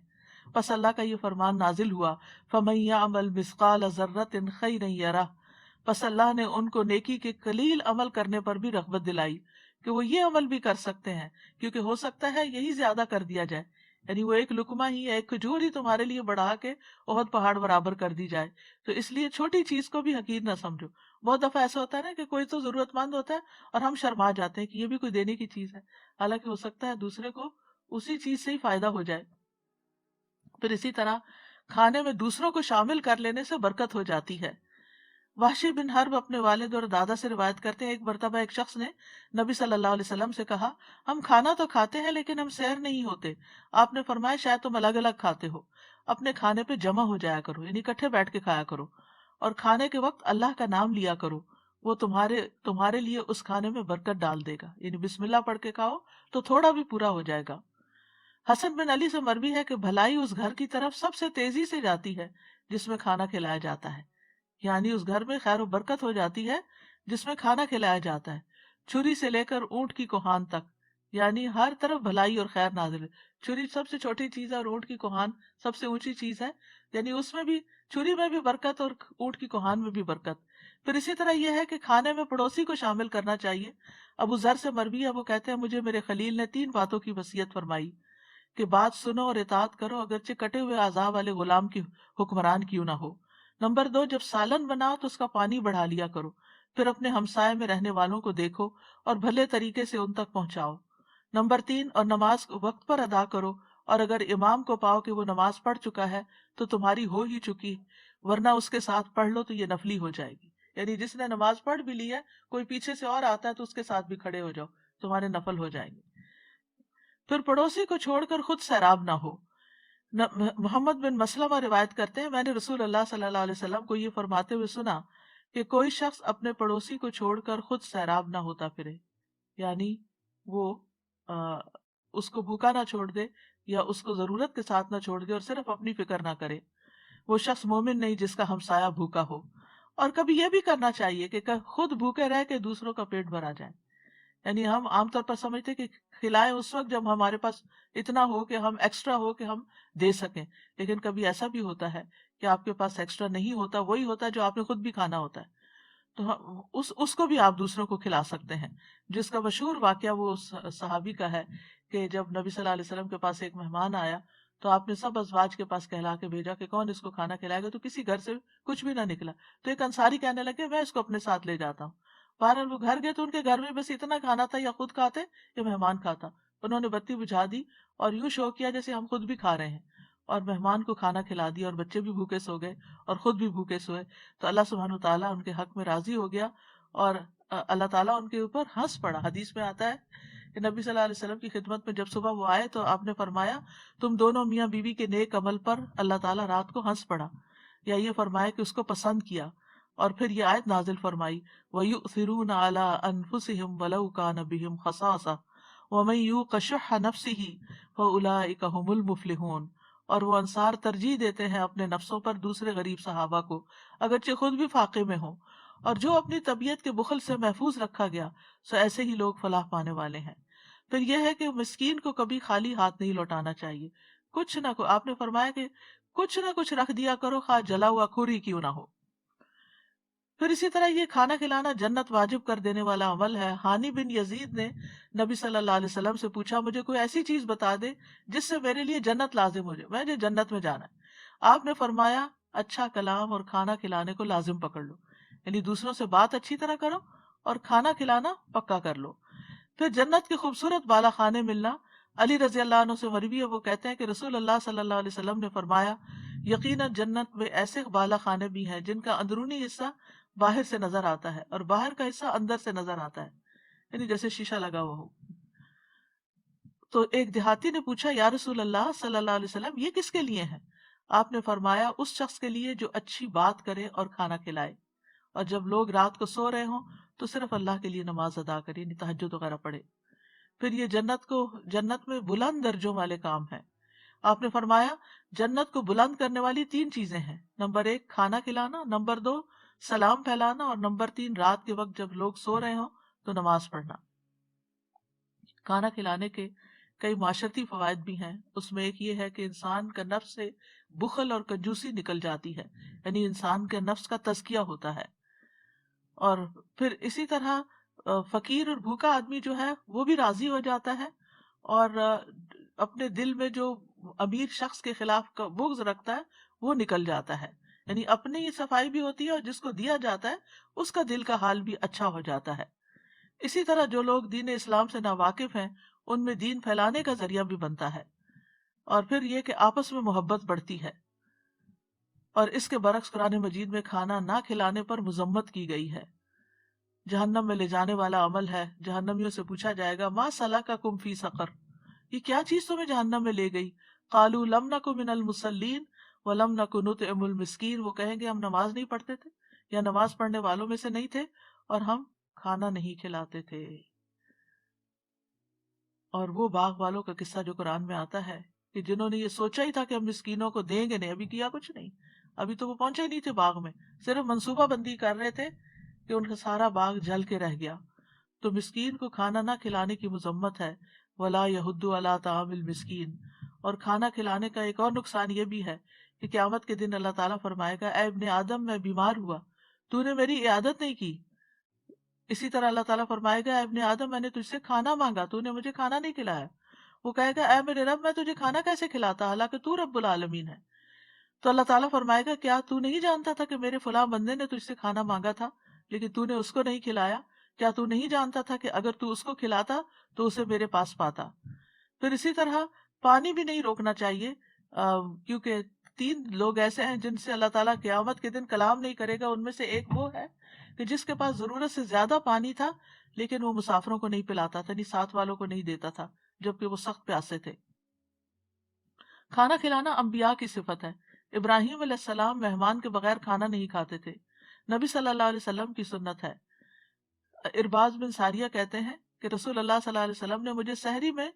پس اللہ کا یہ فرمان نازل ہوا فَمَن يَعْمَلْ مِثْقَالَ ذَرَّةٍ خَيْرًا يَرَهُ، پس اللہ نے ان کو نیکی کے قلیل عمل کرنے پر بھی رغبت دلائی کہ وہ یہ عمل بھی کر سکتے ہیں، کیونکہ ہو سکتا ہے یہی زیادہ کر دیا جائے، یعنی وہ ایک لقمہ ہی، ایک کھجور ہی تمہارے لیے بڑھا کے احد پہاڑ برابر کر دی جائے، تو اس لیے چھوٹی چیز کو بھی حقیر نہ سمجھو۔ بہت دفعہ ایسا ہوتا ہے نا کہ کوئی تو ضرورت مند ہوتا ہے اور ہم شرما جاتے ہیں کہ یہ بھی کوئی دینے کی چیز ہے، حالانکہ ہو سکتا ہے دوسرے کو اسی چیز سے ہی فائدہ ہو جائے۔ پھر اسی طرح کھانے میں دوسروں کو شامل کر لینے سے برکت ہو جاتی ہے۔ وحشی بن حرب اپنے والد اور دادا سے روایت کرتے ہیں ایک مرتبہ ایک شخص نے نبی صلی اللہ علیہ وسلم سے کہا ہم کھانا تو کھاتے ہیں لیکن ہم سیر نہیں ہوتے۔ آپ نے فرمایا شاید تم الگ الگ کھاتے ہو، اپنے کھانے پہ جمع ہو جایا کرو، یعنی اکٹھے بیٹھ کے کھایا کرو، اور کھانے کے وقت اللہ کا نام لیا کرو، وہ تمہارے لیے اس کھانے میں برکت ڈال دے گا، یعنی بسم اللہ پڑھ کے کھاؤ تو تھوڑا بھی پورا ہو جائے گا۔ حسن بن علی سے مروی ہے کہ بھلائی اس گھر کی طرف سب سے تیزی سے جاتی ہے جس میں کھانا کھلایا جاتا ہے، یعنی اس گھر میں خیر و برکت ہو جاتی ہے جس میں کھانا کھلایا جاتا ہے، چھری سے لے کر اونٹ کی کوہان تک، یعنی ہر طرف بھلائی اور خیر نازل ہے۔ چھری سب سے چھوٹی چیز ہے اور اونٹ کی کوہان سب سے اونچی چیز ہے، یعنی اس میں بھی، چھری میں بھی برکت اور اونٹ کی کوہان میں بھی برکت۔ پھر اسی طرح یہ ہے کہ کھانے میں پڑوسی کو شامل کرنا چاہیے۔ ابو ذر سے مروی ہے، وہ کہتے ہیں مجھے میرے خلیل نے 3 باتوں کی وصیت فرمائی کہ بات سنو اور اطاعت کرو اگرچہ کٹے ہوئے اعضاء والے غلام کی حکمران کیوں نہ ہو۔ نمبر 2، جب سالن بناؤ تو اس کا پانی بڑھا لیا کرو، پھر اپنے ہمسائے میں رہنے والوں کو دیکھو اور بھلے طریقے سے ان تک پہنچاؤ۔ نمبر 3، اور نماز کو وقت پر ادا کرو، اور اگر امام کو پاؤ کہ وہ نماز پڑھ چکا ہے تو تمہاری ہو ہی چکی، ورنہ اس کے ساتھ پڑھ لو تو یہ نفلی ہو جائے گی، یعنی جس نے نماز پڑھ بھی لی ہے کوئی پیچھے سے اور آتا ہے تو اس کے ساتھ بھی کھڑے ہو جاؤ، تمہارے نفل ہو جائیں گے۔ پھر پڑوسی کو چھوڑ کر خود سیراب نہ ہو۔ محمد بن مسلمہ روایت کرتے ہیں میں نے رسول اللہ صلی اللہ علیہ وسلم کو یہ فرماتے ہوئے سنا کہ کوئی شخص اپنے پڑوسی کو چھوڑ کر خود سیراب نہ ہوتا پھرے، یعنی وہ اس کو بھوکا نہ چھوڑ دے یا اس کو ضرورت کے ساتھ نہ چھوڑ دے اور صرف اپنی فکر نہ کرے، وہ شخص مومن نہیں جس کا ہمسایہ بھوکا ہو۔ اور کبھی یہ بھی کرنا چاہیے کہ خود بھوکے رہ کے دوسروں کا پیٹ بھرا جائے، یعنی ہم عام طور پر سمجھتے کہ کھلائیں اس وقت جب ہمارے پاس اتنا ہو کہ ہم ایکسٹرا ہو کہ ہم دے سکیں، لیکن کبھی ایسا بھی ہوتا ہے کہ آپ کے پاس ایکسٹرا نہیں ہوتا، وہی ہوتا ہے جو آپ نے خود بھی کھانا ہوتا ہے، تو اس کو بھی آپ دوسروں کو کھلا سکتے ہیں۔ جس کا مشہور واقعہ وہ صحابی کا ہے کہ جب نبی صلی اللہ علیہ وسلم کے پاس ایک مہمان آیا تو آپ نے سب ازواج کے پاس کہلا کے بھیجا کہ کون اس کو کھانا کھلائے گا، تو کسی گھر سے کچھ بھی نہ نکلا، تو ایک انصاری کہنے لگے میں اس کو اپنے ساتھ لے جاتا ہوں۔ بہرحال وہ گھر گئے تو ان کے گھر میں بس اتنا کھانا تھا، یا خود کھاتے یا مہمان کھاتا، انہوں نے بتی بجھا دی اور یوں شو کیا جیسے ہم خود بھی کھا رہے ہیں، اور مہمان کو کھانا کھلا دیا اور بچے بھی بھوکے سو گئے اور خود بھی بھوکے سوئے، تو اللہ سبحانہ تعالیٰ ان کے حق میں راضی ہو گیا اور اللہ تعالیٰ ان کے اوپر ہنس پڑا۔ حدیث میں آتا ہے کہ نبی صلی اللہ علیہ وسلم کی خدمت میں جب صبح وہ آئے تو آپ نے فرمایا تم دونوں میاں بیوی کے نیک عمل پر اللہ تعالیٰ رات کو ہنس پڑا، یا یہ فرمایا کہ اس کو پسند کیا، اور پھر یہ آیت نازل فرمائی وَيُؤْثِرُونَ عَلَىٰ أَنفُسِهِمْ وَلَوْ كَانَ بِهِمْ خَصَاصَةٌ وَمَن يُوقَ شُحَّ نَفْسِهِ فَأُولَٰئِكَ هُمُ الْمُفْلِحُونَ، اور وہ انصار ترجیح دیتے ہیں اپنے نفسوں پر دوسرے غریب صحابہ کو اگرچہ خود بھی فاقے میں ہوں، اور جو اپنی طبیعت کے بخل سے محفوظ رکھا گیا سو ایسے ہی لوگ فلاح پانے والے ہیں۔ پھر یہ ہے کہ مسکین کو کبھی خالی ہاتھ نہیں لوٹانا چاہیے، کچھ نہ آپ نے فرمایا کہ کچھ نہ کچھ رکھ دیا کرو، خواہ جلا ہوا کھوری کیوں نہ ہو۔ پھر اسی طرح یہ کھانا کھلانا جنت واجب کر دینے والا عمل ہے۔ ہانی بن یزید نے نبی صلی اللہ علیہ وسلم سے پوچھا مجھے کوئی ایسی چیز بتا دے جس سے میرے لیے جنت لازم ہو جائے، مجھے جنت میں جانا ہے۔ آپ نے فرمایا اچھا کلام اور کھانا کھلانے کو لازم پکڑ لو، یعنی دوسروں سے بات اچھی طرح کرو اور کھانا کھلانا پکا کر لو۔ پھر جنت کے خوبصورت بالا خانے ملنا، علی رضی اللہ عنہ سے مروی ہے، وہ کہتے ہیں کہ رسول اللہ صلی اللہ علیہ وسلم نے فرمایا یقیناً جنت میں ایسے بالا خانے بھی ہیں جن کا اندرونی حصہ باہر سے نظر آتا ہے اور باہر کا حصہ اندر سے نظر آتا ہے، یعنی جیسے شیشہ لگا ہوا ہو۔ تو ایک دیہاتی نے پوچھا یا رسول اللہ صلی اللہ علیہ وسلم یہ کس کے لیے ہے؟ آپ نے فرمایا اس شخص کے لیے جو اچھی بات کرے اور کھانا کھلائے، اور جب لوگ رات کو سو رہے ہوں تو صرف اللہ کے لیے نماز ادا کرے، یعنی تہجد وغیرہ پڑھے، پھر یہ جنت میں بلند درجوں والے کام ہیں۔ آپ نے فرمایا جنت کو بلند کرنے والی 3 چیزیں ہیں، نمبر 1 کھانا کھلانا، نمبر 2 سلام پھیلانا، اور نمبر 3 رات کے وقت جب لوگ سو رہے ہوں تو نماز پڑھنا۔ کھانا کھلانے کے کئی معاشرتی فوائد بھی ہیں، اس میں ایک یہ ہے کہ انسان کا نفس سے بخل اور کنجوسی نکل جاتی ہے، یعنی انسان کے نفس کا تزکیہ ہوتا ہے۔ اور پھر اسی طرح فقیر اور بھوکا آدمی جو ہے وہ بھی راضی ہو جاتا ہے، اور اپنے دل میں جو امیر شخص کے خلاف کا بغض رکھتا ہے وہ نکل جاتا ہے، یعنی اپنی ہی صفائی بھی ہوتی ہے اور جس کو دیا جاتا ہے اس کا دل کا حال بھی اچھا ہو جاتا ہے۔ اسی طرح جو لوگ دین اسلام سے ناواقف ہیں ان میں دین پھیلانے کا ذریعہ بھی بنتا ہے، اور پھر یہ کہ آپس میں محبت بڑھتی ہے۔ اور اس کے برعکس قرآن مجید میں کھانا نہ کھلانے پر مذمت کی گئی ہے۔ جہنم میں لے جانے والا عمل ہے، جہنمیوں سے پوچھا جائے گا ما سلککم فی سقر، یہ کیا چیز تمہیں جہنم میں لے گئی؟ قالوا لم نک من المصلین ولم نک نطعم المسکین، وہ کہیں گے ہم نماز نہیں پڑھتے تھے یا نماز پڑھنے والوں میں سے نہیں تھے اور ہم کھانا نہیں کھلاتے تھے۔ اور وہ باغ والوں کا قصہ جو قرآن میں آتا ہے کہ جنہوں نے یہ سوچا ہی تھا کہ ہم مسکینوں کو دیں گے، نہیں ابھی کیا کچھ نہیں، ابھی تو وہ پہنچے ہی نہیں تھے باغ میں، صرف منصوبہ بندی کر رہے تھے کہ ان کا سارا باغ جل کے رہ گیا۔ تو مسکین کو کھانا نہ کھلانے کی مذمت ہے، ولا یحض علی طعام المسکین۔ اور کھانا کھلانے کا ایک اور نقصان یہ بھی ہے کہ قیامت کے دن اللہ تعالیٰ فرمائے گا اے ابن آدم میں بیمار ہوا، تو نے میری عیادت نہیں کی۔ اسی طرح اللہ تعالیٰ فرمائے گا اے ابن آدم میں نے تجھ سے کھانا مانگا، تو نے مجھے کھانا نہیں کھلایا۔ وہ کہے گا اے میرے رب میں تجھے کھانا کیسے کھلاتا حالانکہ تو رب العالمین ہے۔ تو اللہ تعالیٰ فرمائے گا کیا تو نہیں جانتا تھا کہ میرے فلاں بندے نے تجھ سے کھانا مانگا تھا لیکن تو نے اس کو نہیں کھلایا؟ کیا تو نہیں جانتا تھا کہ اگر تو اس کو کھلاتا تو اسے میرے پاس پاتا؟ پھر اسی طرح پانی بھی نہیں روکنا چاہیے، کیونکہ 3 لوگ ایسے ہیں جن سے اللہ تعالیٰ قیامت کے دن کلام نہیں کرے گا۔ ان میں سے ایک وہ ہے کہ جس کے پاس ضرورت سے زیادہ پانی تھا لیکن وہ مسافروں کو نہیں پلاتا تھا، یعنی ساتھ والوں کو نہیں دیتا تھا جبکہ وہ سخت پیاسے تھے۔ کھانا کھلانا انبیاء کی صفت ہے۔ ابراہیم علیہ السلام مہمان کے بغیر کھانا نہیں کھاتے تھے، نبی صلی اللہ علیہ وسلم کی سنت ہے۔ ارباز بن ساریہ کہتے ہیں کہ رسول اللہ صلی اللہ علیہ وسلم نے مجھے سحری میں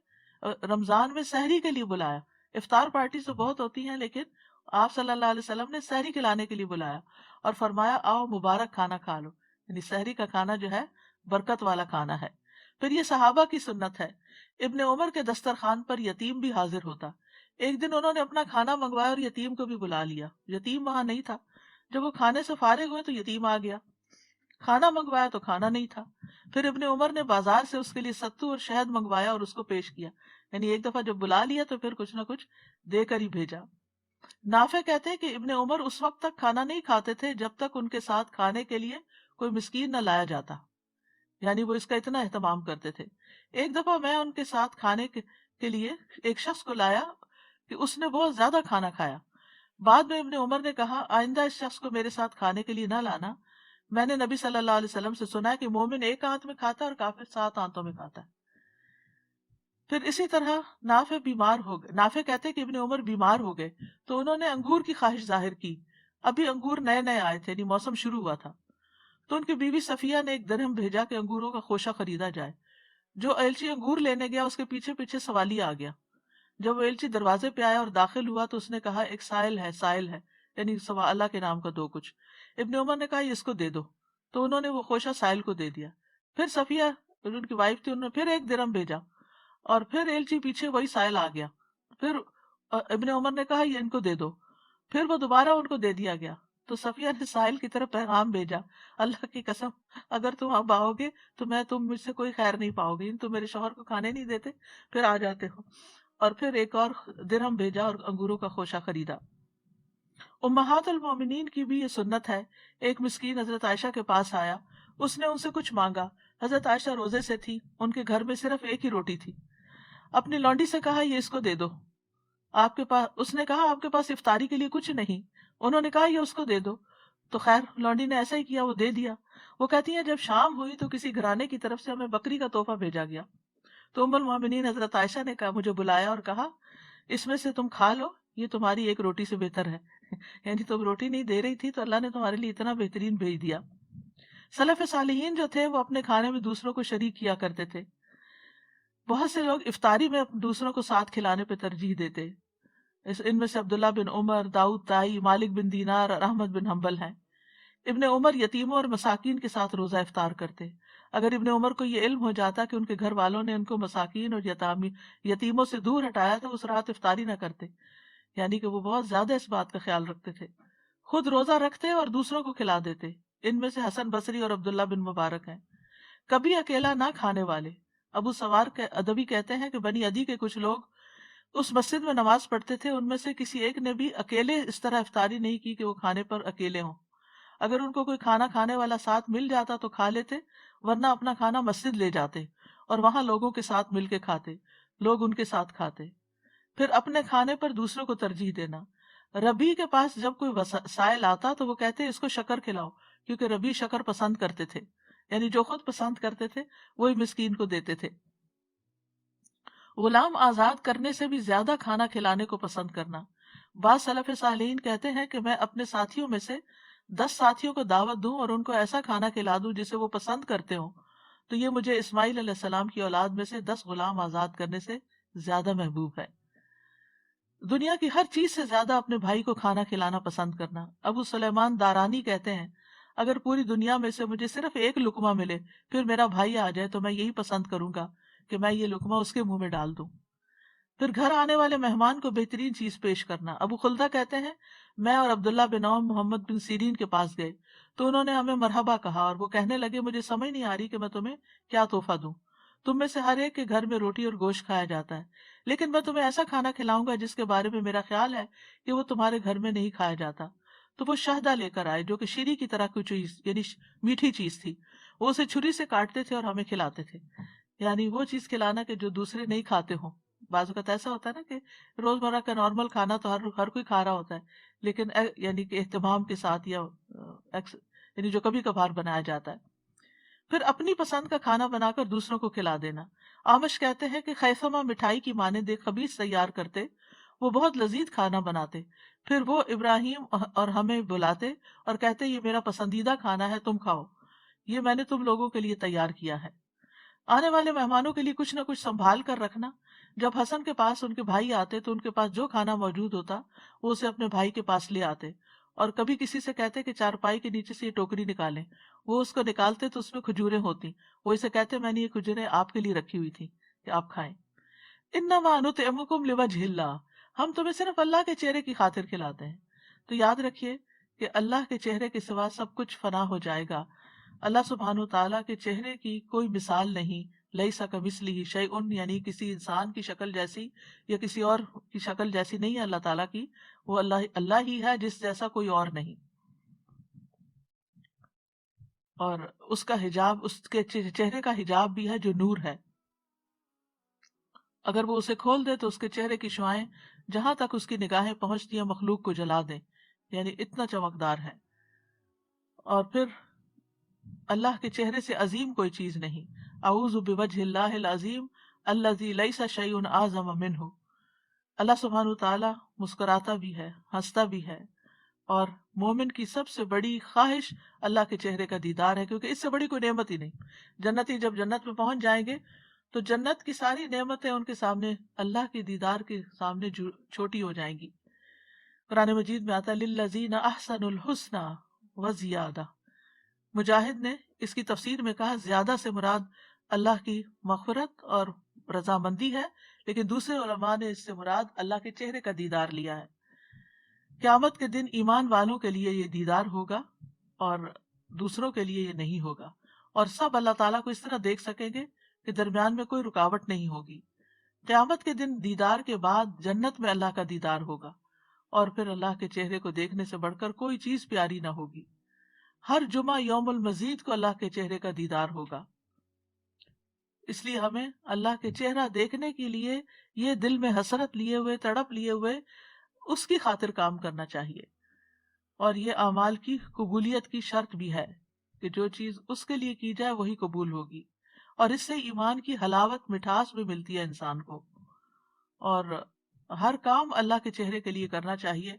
رمضان میں سحری کے لیے بلایا۔ افطار پارٹی تو بہت ہوتی ہیں لیکن آپ صلی اللہ علیہ وسلم نے سحری کھلانے کے لیے بلایا اور فرمایا آؤ مبارک کھانا کھا لو، یعنی سحری کا کھانا جو ہے برکت والا کھانا ہے۔ پھر یہ صحابہ کی سنت ہے۔ ابن عمر کے دسترخوان پر یتیم بھی حاضر ہوتا۔ ایک دن انہوں نے اپنا کھانا منگوایا اور یتیم کو بھی بلا لیا، یتیم وہاں نہیں تھا۔ جب وہ کھانے سے فارغ ہوئے تو یتیم آ گیا، کھانا منگوایا تو کھانا نہیں تھا۔ پھر ابن عمر نے بازار سے اس کے لیے ستو اور شہد منگوایا اور اس کو پیش کیا، یعنی ایک دفعہ جب بلا لیا تو پھر کچھ نہ کچھ دے کر ہی بھیجا۔ نافع کہتے ہیں کہ ابن عمر اس وقت تک کھانا نہیں کھاتے تھے جب تک ان کے ساتھ کھانے کے لیے کوئی مسکین نہ لایا جاتا، یعنی وہ اس کا اتنا اہتمام کرتے تھے۔ ایک دفعہ میں ان کے ساتھ کھانے کے لیے ایک شخص کو لایا کہ اس نے بہت زیادہ کھانا کھایا۔ بعد میں ابن عمر نے کہا آئندہ اس شخص کو میرے ساتھ کھانے کے لیے نہ لانا، میں نے نبی صلی اللہ علیہ وسلم سے سنا ہے کہ مومن ایک ہاتھ میں کھاتا ہے اور کافر 7 ہاتھوں میں کھاتا ہے۔ پھر اسی طرح نافع کہتے کہ ابن عمر بیمار ہو گئے تو انہوں نے انگور کی خواہش ظاہر کی، ابھی انگور نئے نئے آئے تھے، یعنی موسم شروع ہوا تھا۔ تو ان کی بیوی صفیہ نے ایک درہم بھیجا کہ انگوروں کا خوشہ خریدا جائے۔ جو ایلچی انگور لینے گیا اس کے پیچھے پیچھے سوالی آ گیا۔ جب وہ ایلچی دروازے پہ آیا اور داخل ہوا تو اس نے کہا ایک سائل ہے، یعنی سوا اللہ کے نام کا دو کچھ۔ ابن عمر نے کہا یہ اس کو دے دو، تو انہوں نے وہ خوشہ سائل کو دے دیا۔ پھر صفیہ ان کی وائف تھی، انہوں نے پھر ایک درہم بھیجا اور پھر ایلچی پیچھے وہی سائل آ گیا۔ پھر ابن عمر نے کہا یہ ان کو دے دو، پھر وہ دوبارہ ان کو دے دیا گیا۔ تو صفیہ نے سائل کی طرف پیغام بھیجا اللہ کی قسم اگر تم اب آؤ گے تو تم مجھ سے کوئی خیر نہیں پاؤ گے، تم میرے شوہر کو کھانے نہیں دیتے پھر آ جاتے ہو۔ اور پھر ایک اور درہم بھیجا اور انگوروں کا خوشہ خریدا۔ امہات المومنین کی بھی یہ سنت ہے۔ ایک مسکین حضرت عائشہ کے پاس آیا، اس نے ان سے کچھ مانگا۔ حضرت عائشہ روزے سے تھی، ان کے گھر میں صرف ایک ہی روٹی تھی۔ اپنی لونڈی سے کہا یہ اس کو دے دو۔ اس نے کہا آپ کے پاس افطاری کے لیے کچھ نہیں؟ انہوں نے کہا یہ اس کو دے دو۔ تو خیر لونڈی نے ایسا ہی کیا، وہ دے دیا۔ وہ کہتی ہیں جب شام ہوئی تو کسی گھرانے کی طرف سے ہمیں بکری کا تحفہ بھیجا گیا، تو ام المومنین حضرت عائشہ نے کہا، مجھے بلایا اور کہا اس میں سے تم کھا لو، یہ تمہاری ایک روٹی سے بہتر ہے۔ یعنی تم روٹی نہیں دے رہی تھی تو اللہ نے تمہارے لیے اتنا بہترین بھیج دیا۔ سلف صالحین جو تھے وہ اپنے کھانے میں دوسروں کو شریک کیا کرتے تھے۔ بہت سے لوگ افطاری میں دوسروں کو ساتھ کھلانے پہ ترجیح دیتے، ان میں سے عبداللہ بن عمر، داؤد تائی، مالک بن دینار اور احمد بن حنبل ہیں۔ ابن عمر یتیموں اور مساکین کے ساتھ روزہ افطار کرتے۔ اگر ابن عمر کو یہ علم ہو جاتا کہ ان کے گھر والوں نے ان کو مساکین اور یتیموں سے دور ہٹایا تو اس رات افطاری نہ کرتے، یعنی کہ وہ بہت زیادہ اس بات کا خیال رکھتے تھے۔ خود روزہ رکھتے اور دوسروں کو کھلا دیتے۔ ان میں سے حسن بصری اور عبداللہ بن مبارک ہیں۔ کبھی اکیلا نہ کھانے والے۔ ابو سوار کے ادبی کہتے ہیں کہ بنی عدی کے کچھ لوگ اس مسجد میں نماز پڑھتے تھے، ان میں سے کسی ایک نے بھی اکیلے اس طرح افطاری نہیں کی کہ وہ کھانے پر اکیلے ہوں۔ اگر ان کو کوئی کھانا کھانے والا ساتھ مل جاتا تو کھا لیتے، ورنہ اپنا کھانا مسجد لے جاتے اور وہاں لوگوں کے ساتھ مل کے کھاتے، لوگ ان کے ساتھ کھاتے۔ پھر اپنے کھانے پر دوسروں کو ترجیح دینا۔ ربی کے پاس جب کوئی سائل آتا تو وہ کہتے اس کو شکر کھلاؤ، کیونکہ ربی شکر پسند کرتے تھے، یعنی جو خود پسند کرتے تھے وہی مسکین کو دیتے تھے۔ غلام آزاد کرنے سے بھی زیادہ کھانا کھلانے کو پسند کرنا۔ بعض سلف صالحین کہتے ہیں کہ میں اپنے ساتھیوں میں سے 10 ساتھیوں کو دعوت دوں اور ان کو ایسا کھانا کھلا دوں جسے وہ پسند کرتے ہوں، تو یہ مجھے اسماعیل علیہ السلام کی اولاد میں سے 10 غلام آزاد کرنے سے زیادہ محبوب ہے۔ دنیا کی ہر چیز سے زیادہ اپنے بھائی کو کھانا کھلانا پسند کرنا۔ ابو سلیمان دارانی کہتے ہیں اگر پوری دنیا میں سے مجھے صرف ایک لقمہ ملے پھر میرا بھائی آ جائے تو میں یہی پسند کروں گا کہ میں یہ لقمہ اس کے منہ میں ڈال دوں۔ پھر گھر آنے والے مہمان کو بہترین چیز پیش کرنا۔ ابو خلدہ کہتے ہیں میں اور عبداللہ بن عوم محمد بن سیرین کے پاس گئے تو انہوں نے ہمیں مرحبا کہا اور وہ کہنے لگے مجھے سمجھ نہیں آ رہی کہ میں تمہیں کیا تحفہ دوں، تم میں سے ہر ایک کے گھر میں روٹی اور گوشت کھایا جاتا ہے، لیکن میں تمہیں ایسا کھانا کھلاؤں گا جس کے بارے میں میرا خیال ہے کہ وہ تمہارے گھر میں نہیں کھایا جاتا۔ تو وہ شہدہ لے کر آئے جو کہ شیری کی طرح کوئی چیز یعنی میٹھی چیز تھی، وہ اسے چھری سے کاٹتے تھے اور ہمیں کھلاتے تھے، یعنی وہ چیز کھلانا کہ جو دوسرے نہیں کھاتے ہوں۔ بعض اوقات ایسا ہوتا ہے نا کہ روزمرہ کا نارمل کھانا تو ہر کوئی کھا رہا ہوتا ہے، لیکن یعنی کہ اہتمام کے ساتھ یا یعنی جو کبھی کبھار بنایا جاتا ہے۔ پھر اپنی پسند کا کھانا بنا کر دوسروں کو کھلا دینا۔ آمش کہتے ہیں کہ خیثمہ مٹھائی کی مانند ایک خبیث تیار کرتے، وہ بہت لذیذ کھانا بناتے، پھر وہ ابراہیم اور ہمیں بلاتے اور کہتے یہ میرا پسندیدہ کھانا ہے، تم کھاؤ، یہ میں نے تم لوگوں کے لیے تیار کیا ہے۔ آنے والے مہمانوں کے لیے کچھ نہ کچھ سنبھال کر رکھنا۔ جب حسن کے پاس ان کے بھائی آتے تو ان کے پاس جو کھانا موجود ہوتا وہ اسے اپنے بھائی کے پاس لے آتے، اور کبھی کسی سے کہتے کہ چارپائی کے نیچے سے یہ ٹوکری نکالیں، وہ اس کو نکالتے تو اس میں کھجوریں ہوتی، وہ اسے کہتے میں نے یہ کھجوریں آپ کے لیے رکھی ہوئی تھی کہ آپ کھائیں۔ انما نطعمکم لوجہ اللہ، ہم تمہیں صرف اللہ کے چہرے کی خاطر کھلاتے ہیں۔ تو یاد رکھیے کہ اللہ کے چہرے کے سوا سب کچھ فنا ہو جائے گا۔ اللہ سبحانہ وتعالیٰ کے چہرے کی کوئی مثال نہیں، لیس کمثلہ شیء، یعنی کسی انسان کی شکل جیسی یا کسی اور کی شکل جیسی نہیں ہے اللہ تعالیٰ کی، وہ اللہ ہی ہے جس جیسا کوئی اور نہیں۔ اور اس کا حجاب، اس کے چہرے کا حجاب بھی ہے جو نور ہے، اگر وہ اسے کھول دے تو اس کے چہرے کی شعائیں جہاں تک اس کی نگاہیں پہنچتی ہیں مخلوق کو جلا دیں، یعنی اتنا چمکدار ہے۔ اور پھر اللہ کے چہرے سے عظیم کوئی چیز نہیں۔ اعوذ بوجہ اللہ العظیم الذی لیس شیء اعظم منہ۔ اللہ سبحانہ تعالیٰ مسکراتا بھی ہے، ہنستا بھی ہے، اور مومن کی سب سے بڑی خواہش اللہ کے چہرے کا دیدار ہے، کیونکہ اس سے بڑی کوئی نعمت ہی نہیں۔ جنتی جب جنت میں پہنچ جائیں گے تو جنت کی ساری نعمتیں ان کے سامنے اللہ کے دیدار کے سامنے چھوٹی ہو جائیں گی۔ قرآن مجید میں آتا ہے للذین احسنوا الحسنی وزیادہ۔ مجاہد نے اس کی تفسیر میں کہا زیادہ سے مراد اللہ کی مغفرت اور رضامندی ہے، لیکن دوسرے علماء نے اس سے مراد اللہ کے چہرے کا دیدار لیا ہے۔ قیامت کے دن ایمان والوں کے لیے یہ دیدار ہوگا اور دوسروں کے لیے یہ نہیں ہوگا، اور سب اللہ تعالیٰ کو اس طرح دیکھ سکیں گے کہ درمیان میں کوئی رکاوٹ نہیں ہوگی۔ قیامت کے دن دیدار کے بعد جنت میں اللہ کا دیدار ہوگا، اور پھر اللہ کے چہرے کو دیکھنے سے بڑھ کر کوئی چیز پیاری نہ ہوگی۔ ہر جمعہ یوم المزید کو اللہ کے چہرے کا دیدار ہوگا، اس لیے ہمیں اللہ کے چہرہ دیکھنے کے لیے یہ دل میں حسرت لیے ہوئے، تڑپ لیے ہوئے اس کی خاطر کام کرنا چاہیے۔ اور یہ اعمال کی قبولیت کی شرط بھی ہے کہ جو چیز اس کے لیے کی جائے وہی قبول ہوگی، اور اس سے ایمان کی حلاوت مٹھاس بھی ملتی ہے انسان کو، اور ہر کام اللہ کے چہرے کے لیے کرنا چاہیے۔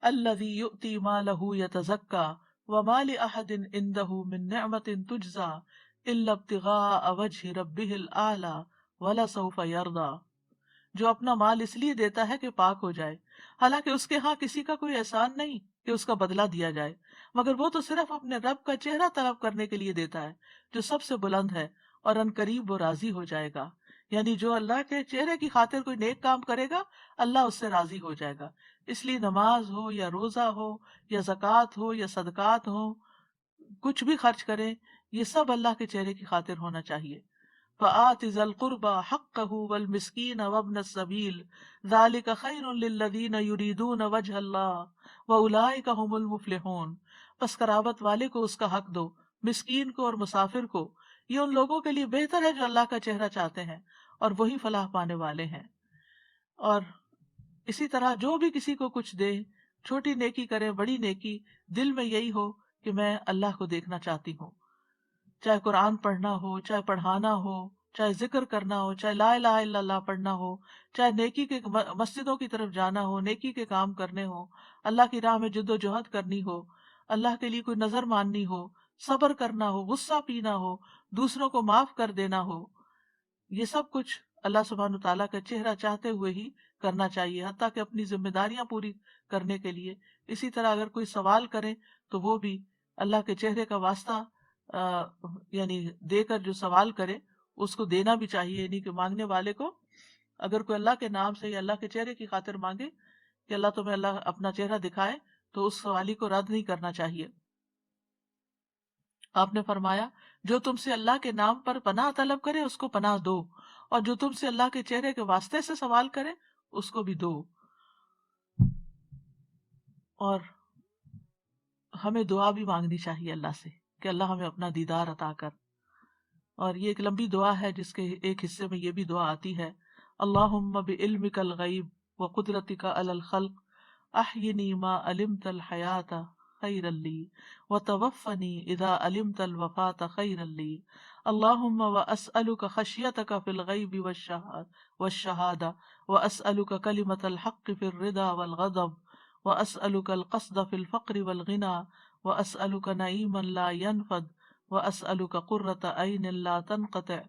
الذی یؤتی مالہ یتزکا وما لأحد عندہ من نعمت تجزا الا ابتغاء وجہ ربہ الاعلی ولسوف یرضی، جو اپنا مال اس لیے دیتا ہے کہ پاک ہو جائے، حالانکہ اس کے ہاں کسی کا کوئی احسان نہیں کہ اس کا بدلہ دیا جائے، مگر وہ تو صرف اپنے رب کا چہرہ طلب کرنے کے لیے دیتا ہے جو سب سے بلند ہے، اور ان قریب وہ راضی ہو جائے گا۔ یعنی جو اللہ کے چہرے کی خاطر کوئی نیک کام کرے گا، اللہ اس سے راضی ہو جائے گا۔ اس لیے نماز ہو یا روزہ ہو یا زکوٰۃ ہو یا صدقات ہو، کچھ بھی خرچ کریں، یہ سب اللہ کے چہرے کی خاطر ہونا چاہیے۔ فآت ذا القربى حقه والمسكين وابن السبيل ذلك خير للذين يريدون وجه الله وأولئك هم المفلحون، پس قرابت والے کو اس کا حق دو، مسکین کو اور مسافر کو، یہ ان لوگوں کے لیے بہتر ہے جو اللہ کا چہرہ چاہتے ہیں، اور وہی فلاح پانے والے ہیں۔ اور اسی طرح جو بھی کسی کو کچھ دے، چھوٹی نیکی کرے بڑی نیکی، دل میں یہی ہو کہ میں اللہ کو دیکھنا چاہتی ہوں، چاہے قرآن پڑھنا ہو، چاہے پڑھانا ہو، چاہے ذکر کرنا ہو، چاہے لا الہ الا اللہ پڑھنا ہو، چاہے نیکی کے مسجدوں کی طرف جانا ہو، نیکی کے کام کرنے ہو، اللہ کی راہ میں جد و جہد کرنی ہو، اللہ کے لیے کوئی نظر ماننی ہو، صبر کرنا ہو، غصہ پینا ہو، دوسروں کو معاف کر دینا ہو، یہ سب کچھ اللہ سبحانہ تعالیٰ کا چہرہ چاہتے ہوئے ہی کرنا چاہیے، حتیٰ کہ اپنی ذمہ داریاں پوری کرنے کے لیے۔ اسی طرح اگر کوئی سوال کرے تو وہ بھی اللہ کے چہرے کا واسطہ یعنی دے کر جو سوال کرے اس کو دینا بھی چاہیے، یعنی کہ مانگنے والے کو اگر کوئی اللہ کے نام سے یا اللہ کے چہرے کی خاطر مانگے کہ اللہ تمہیں اللہ اپنا چہرہ دکھائے، تو اس سوالی کو رد نہیں کرنا چاہیے۔ آپ نے فرمایا جو تم سے اللہ کے نام پر پناہ طلب کرے اس کو پناہ دو، اور جو تم سے اللہ کے چہرے کے واسطے سے سوال کرے اس کو بھی دو۔ اور ہمیں دعا بھی مانگنی چاہیے اللہ سے کہ اللہ ہمیں اپنا دیدار عطا کر، اور یہ ایک لمبی دعا ہے جس کے ایک حصے میں یہ بھی دعا آتی ہے، اللہم بعلمک الغیب وقدرتک علی الخلق احینی ما علمت الحیات خیرا لی وتوفنی اذا علمت الوفاة خیرا لی، اللہم واسألک خشیتک فی الغیب والشہادہ واسألک کلمۃ الحق فی الرضا والغضب واسألک القصد فی الفقر والغنى واسألک نعیما لا ينفد واسألک قرۃ عین لا تنقطع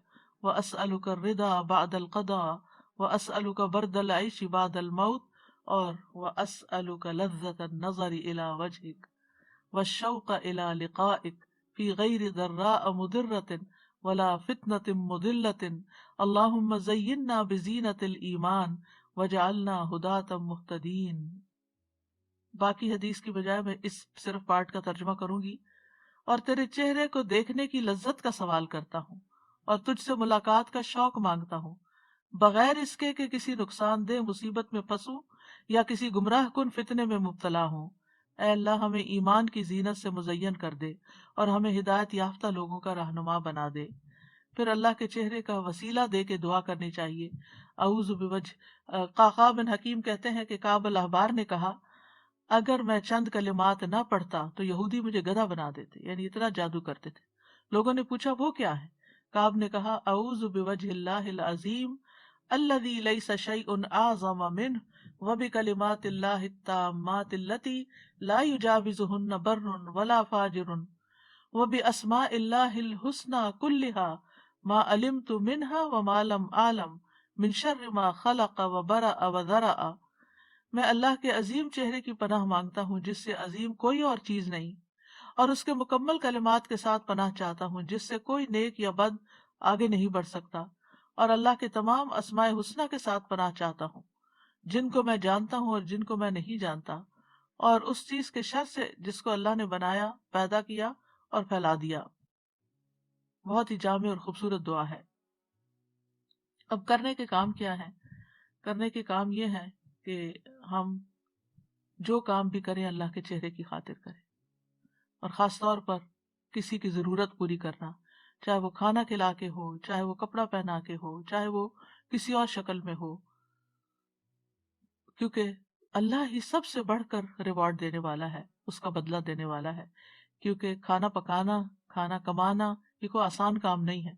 واسألک الرضا بعد القضاء واسألک برد العیش بعد الموت، اور واسألک لذۃ النظر الی وجہک والشوق الی لقائک فی غیر ضراء مضرۃ ولا فتنۃ مضلۃ، اللہم زیننا بزینۃ الایمان وجعلنا ھداۃ مہتدین۔ باقی حدیث کی بجائے میں اس صرف پارٹ کا ترجمہ کروں گی۔ اور تیرے چہرے کو دیکھنے کی لذت کا سوال کرتا ہوں، اور تجھ سے ملاقات کا شوق مانگتا ہوں، بغیر اس کے کہ کسی نقصان دہ مصیبت میں پھنسوں یا کسی گمراہ کن فتنے میں مبتلا ہوں۔ اے اللہ ہمیں ایمان کی زینت سے مزین کر دے اور ہمیں ہدایت یافتہ لوگوں کا رہنما بنا دے۔ پھر اللہ کے چہرے کا وسیلہ دے کے دعا کرنی چاہیے۔ اعوذ بوجہ قعقاع بن حکیم کہتے ہیں کہ کعب الاحبار نے کہا اگر میں چند کلمات نہ پڑھتا تو یہودی مجھے گدھا بنا دیتے، یعنی اتنا جادو کرتے تھے۔ لوگوں نے پوچھا وہ کیا ہے؟ کعب نے کہا اعوذ بوجہ اللہ العظیم الذی لیس شیء اعظم منہ وبکلمات اللہ التامات التی لا یجاوزہن بر ولا فاجر وباسماء اللہ الحسنى کلها ما علمت منها وما لم اعلم من شر ما خلق وبرأ وذرأ، میں اللہ کے عظیم چہرے کی پناہ مانگتا ہوں جس سے عظیم کوئی اور چیز نہیں، اور اس کے مکمل کلمات کے ساتھ پناہ چاہتا ہوں جس سے کوئی نیک یا بد آگے نہیں بڑھ سکتا، اور اللہ کے تمام اسماء حسنہ کے ساتھ پناہ چاہتا ہوں جن کو میں جانتا ہوں اور جن کو میں نہیں جانتا، اور اس چیز کے شر سے جس کو اللہ نے بنایا، پیدا کیا اور پھیلا دیا۔ بہت ہی جامع اور خوبصورت دعا ہے۔ اب کرنے کے کام کیا ہے؟ کرنے کے کام یہ ہے کہ ہم جو کام بھی کریں اللہ کے چہرے کی خاطر کریں، اور خاص طور پر کسی کی ضرورت پوری کرنا، چاہے وہ کھانا کھلا کے ہو، چاہے وہ کپڑا پہنا کے ہو، چاہے وہ کسی اور شکل میں ہو، کیونکہ اللہ ہی سب سے بڑھ کر ریوارڈ دینے والا ہے۔ اس کا بدلہ دینے والا ہے. کیونکہ کھانا پکانا، کھانا کمانا یہ کوئی آسان کام نہیں ہے.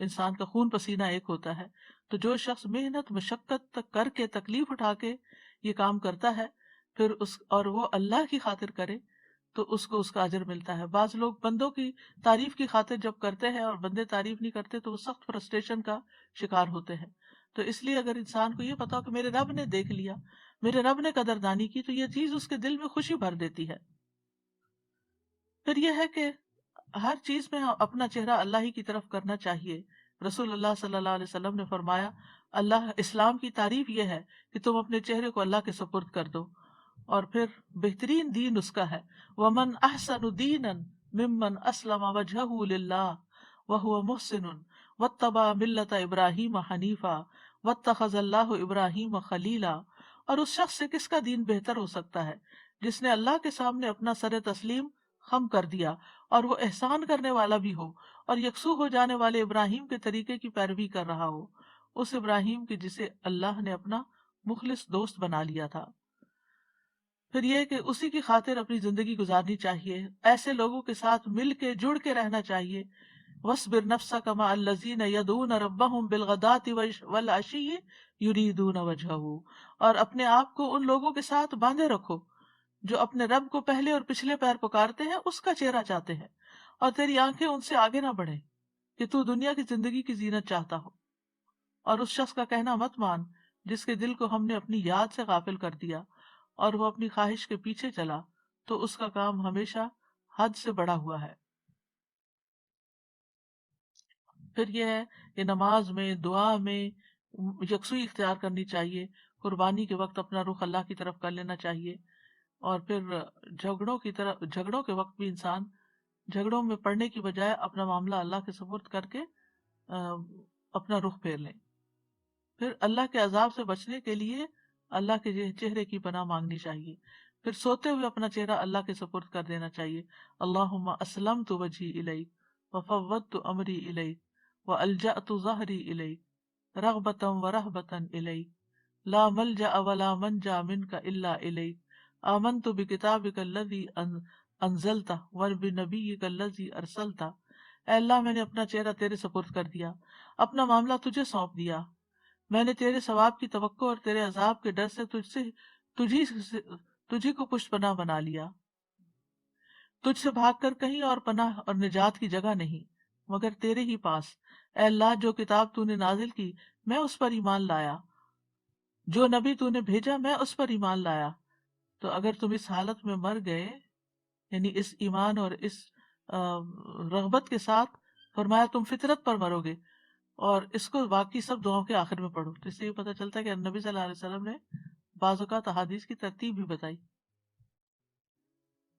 انسان کا خون پسینہ ایک ہوتا ہے. تو جو شخص محنت مشقت کر کے تکلیف اٹھا کے یہ کام کرتا ہے پھر اور وہ اللہ کی خاطر کرے تو اس کو اس کا اجر ملتا ہے. بعض لوگ بندوں کی تعریف کی خاطر جب کرتے ہیں اور بندے تعریف نہیں کرتے تو وہ سخت فرسٹریشن کا شکار ہوتے ہیں. تو اس لیے اگر انسان کو یہ پتا ہو کہ میرے رب نے دیکھ لیا، میرے رب نے قدردانی کی، تو یہ چیز اس کے دل میں خوشی بھر دیتی ہے. پھر یہ ہے کہ ہر چیز میں اپنا چہرہ اللہ ہی کی طرف کرنا چاہیے. رسول اللہ صلی اللہ علیہ وسلم نے فرمایا اللہ اسلام کی تعریف یہ ہے کہ تم اپنے چہرے کو اللہ کے سپرد کر دو. اور پھر بہترین دین اس کا ہے وَمَنْ أَحْسَنُ دِينًا مِمَّنْ أَسْلَمَ وَجْهَهُ لِلَّهِ وَهُوَ مُحْسِنٌ وَاتَّبَعَ مِلَّةَ إِبْرَاهِيمَ حَنِيفًا وَاتَّخَذَ اللَّهُ إِبْرَاهِيمَ خَلِيلًا. اور اس شخص سے کس کا دین بہتر ہو سکتا ہے جس نے اللہ کے سامنے اپنا سر تسلیم خم کر دیا اور وہ احسان کرنے والا بھی ہو اور یکسو ہو جانے والے ابراہیم کے طریقے کی پیروی کر رہا ہو، اس ابراہیم کی جسے اللہ نے اپنا مخلص دوست بنا لیا تھا. پھر یہ کہ اسی کی خاطر اپنی زندگی گزارنی چاہیے، ایسے لوگوں کے ساتھ مل کے جڑ کے رہنا چاہیے. وَاصْبِرْ نَفْسَكَ مَعَ الَّذِينَ يَدْعُونَ رَبَّهُمْ بِالْغَدَاةِ وَالْعَشِيِّ يُرِيدُونَ وَجْهَهُ. اور اپنے آپ کو ان لوگوں کے ساتھ باندھے رکھو جو اپنے رب کو پہلے اور پچھلے پیر پکارتے ہیں، اس کا چہرہ چاہتے ہیں، اور تیری آنکھیں ان سے آگے نہ بڑھیں کہ تو دنیا کی زندگی کی زینت چاہتا ہو. اور اس شخص کا کہنا مت مان جس کے دل کو ہم نے اپنی یاد سے غافل کر دیا اور وہ اپنی خواہش کے پیچھے چلا تو اس کا کام ہمیشہ حد سے بڑا ہوا ہے. پھر یہ ہے کہ نماز میں، دعا میں یکسوئی اختیار کرنی چاہیے. قربانی کے وقت اپنا رخ اللہ کی طرف کر لینا چاہیے. اور پھر جھگڑوں کے وقت بھی انسان جھگڑوں میں پڑنے کی بجائے اپنا معاملہ اللہ کے سپرد کر کے اپنا رخ پھیر لیں. پھر اللہ کے عذاب سے بچنے کے لیے اللہ کے چہرے کی پناہ مانگنی چاہیے. پھر سوتے ہوئے اپنا چہرہ اللہ کے سپرد کر دینا چاہیے. اللہم اسلمت وجہی الیک وفوضت امری الیک والجأت ظہری الیک رغبتا ورہبتا الیک لا ملجأ ولا منجا منک الا الیک آمنت بکتابک الذی انزلت وبنبیک الذی ارسلت. اے اللہ میں نے اپنا چہرہ تیرے سپرد کر دیا، اپنا معاملہ تجھے سونپ دیا. میں نے تیرے ثواب کی توقع اور تیرے عذاب کے ڈر سے تجھی کو پشت پناہ بنا لیا. تجھ سے بھاگ کر کہیں اور پناہ اور نجات کی جگہ نہیں مگر تیرے ہی پاس. اے اللہ جو کتاب تو نے نازل کی میں اس پر ایمان لایا، جو نبی تو نے بھیجا میں اس پر ایمان لایا. تو اگر تم اس حالت میں مر گئے، یعنی اس ایمان اور اس رغبت کے ساتھ، فرمایا تم فطرت پر مرو گے. اور اس کو باقی سب دعاؤں کے آخر میں پڑھو. تو اس سے یہ پتہ چلتا ہے کہ نبی صلی اللہ علیہ وسلم نے بعض اوقات احادیث کی ترتیب بھی بتائی.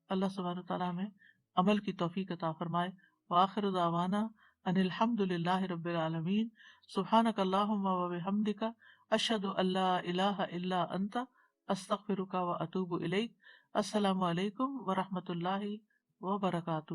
اللہ سبحانہ وتعالیٰ ہمیں عمل کی توفیق عطا فرمائے. وآخر دعوانا ان الحمد للہ رب العالمین. سبحانک اللہم وبحمدک اشہد ان لا الہ الا انت استغفرک واتوب الیک. السلام علیکم ورحمۃ اللہ وبرکاتہ.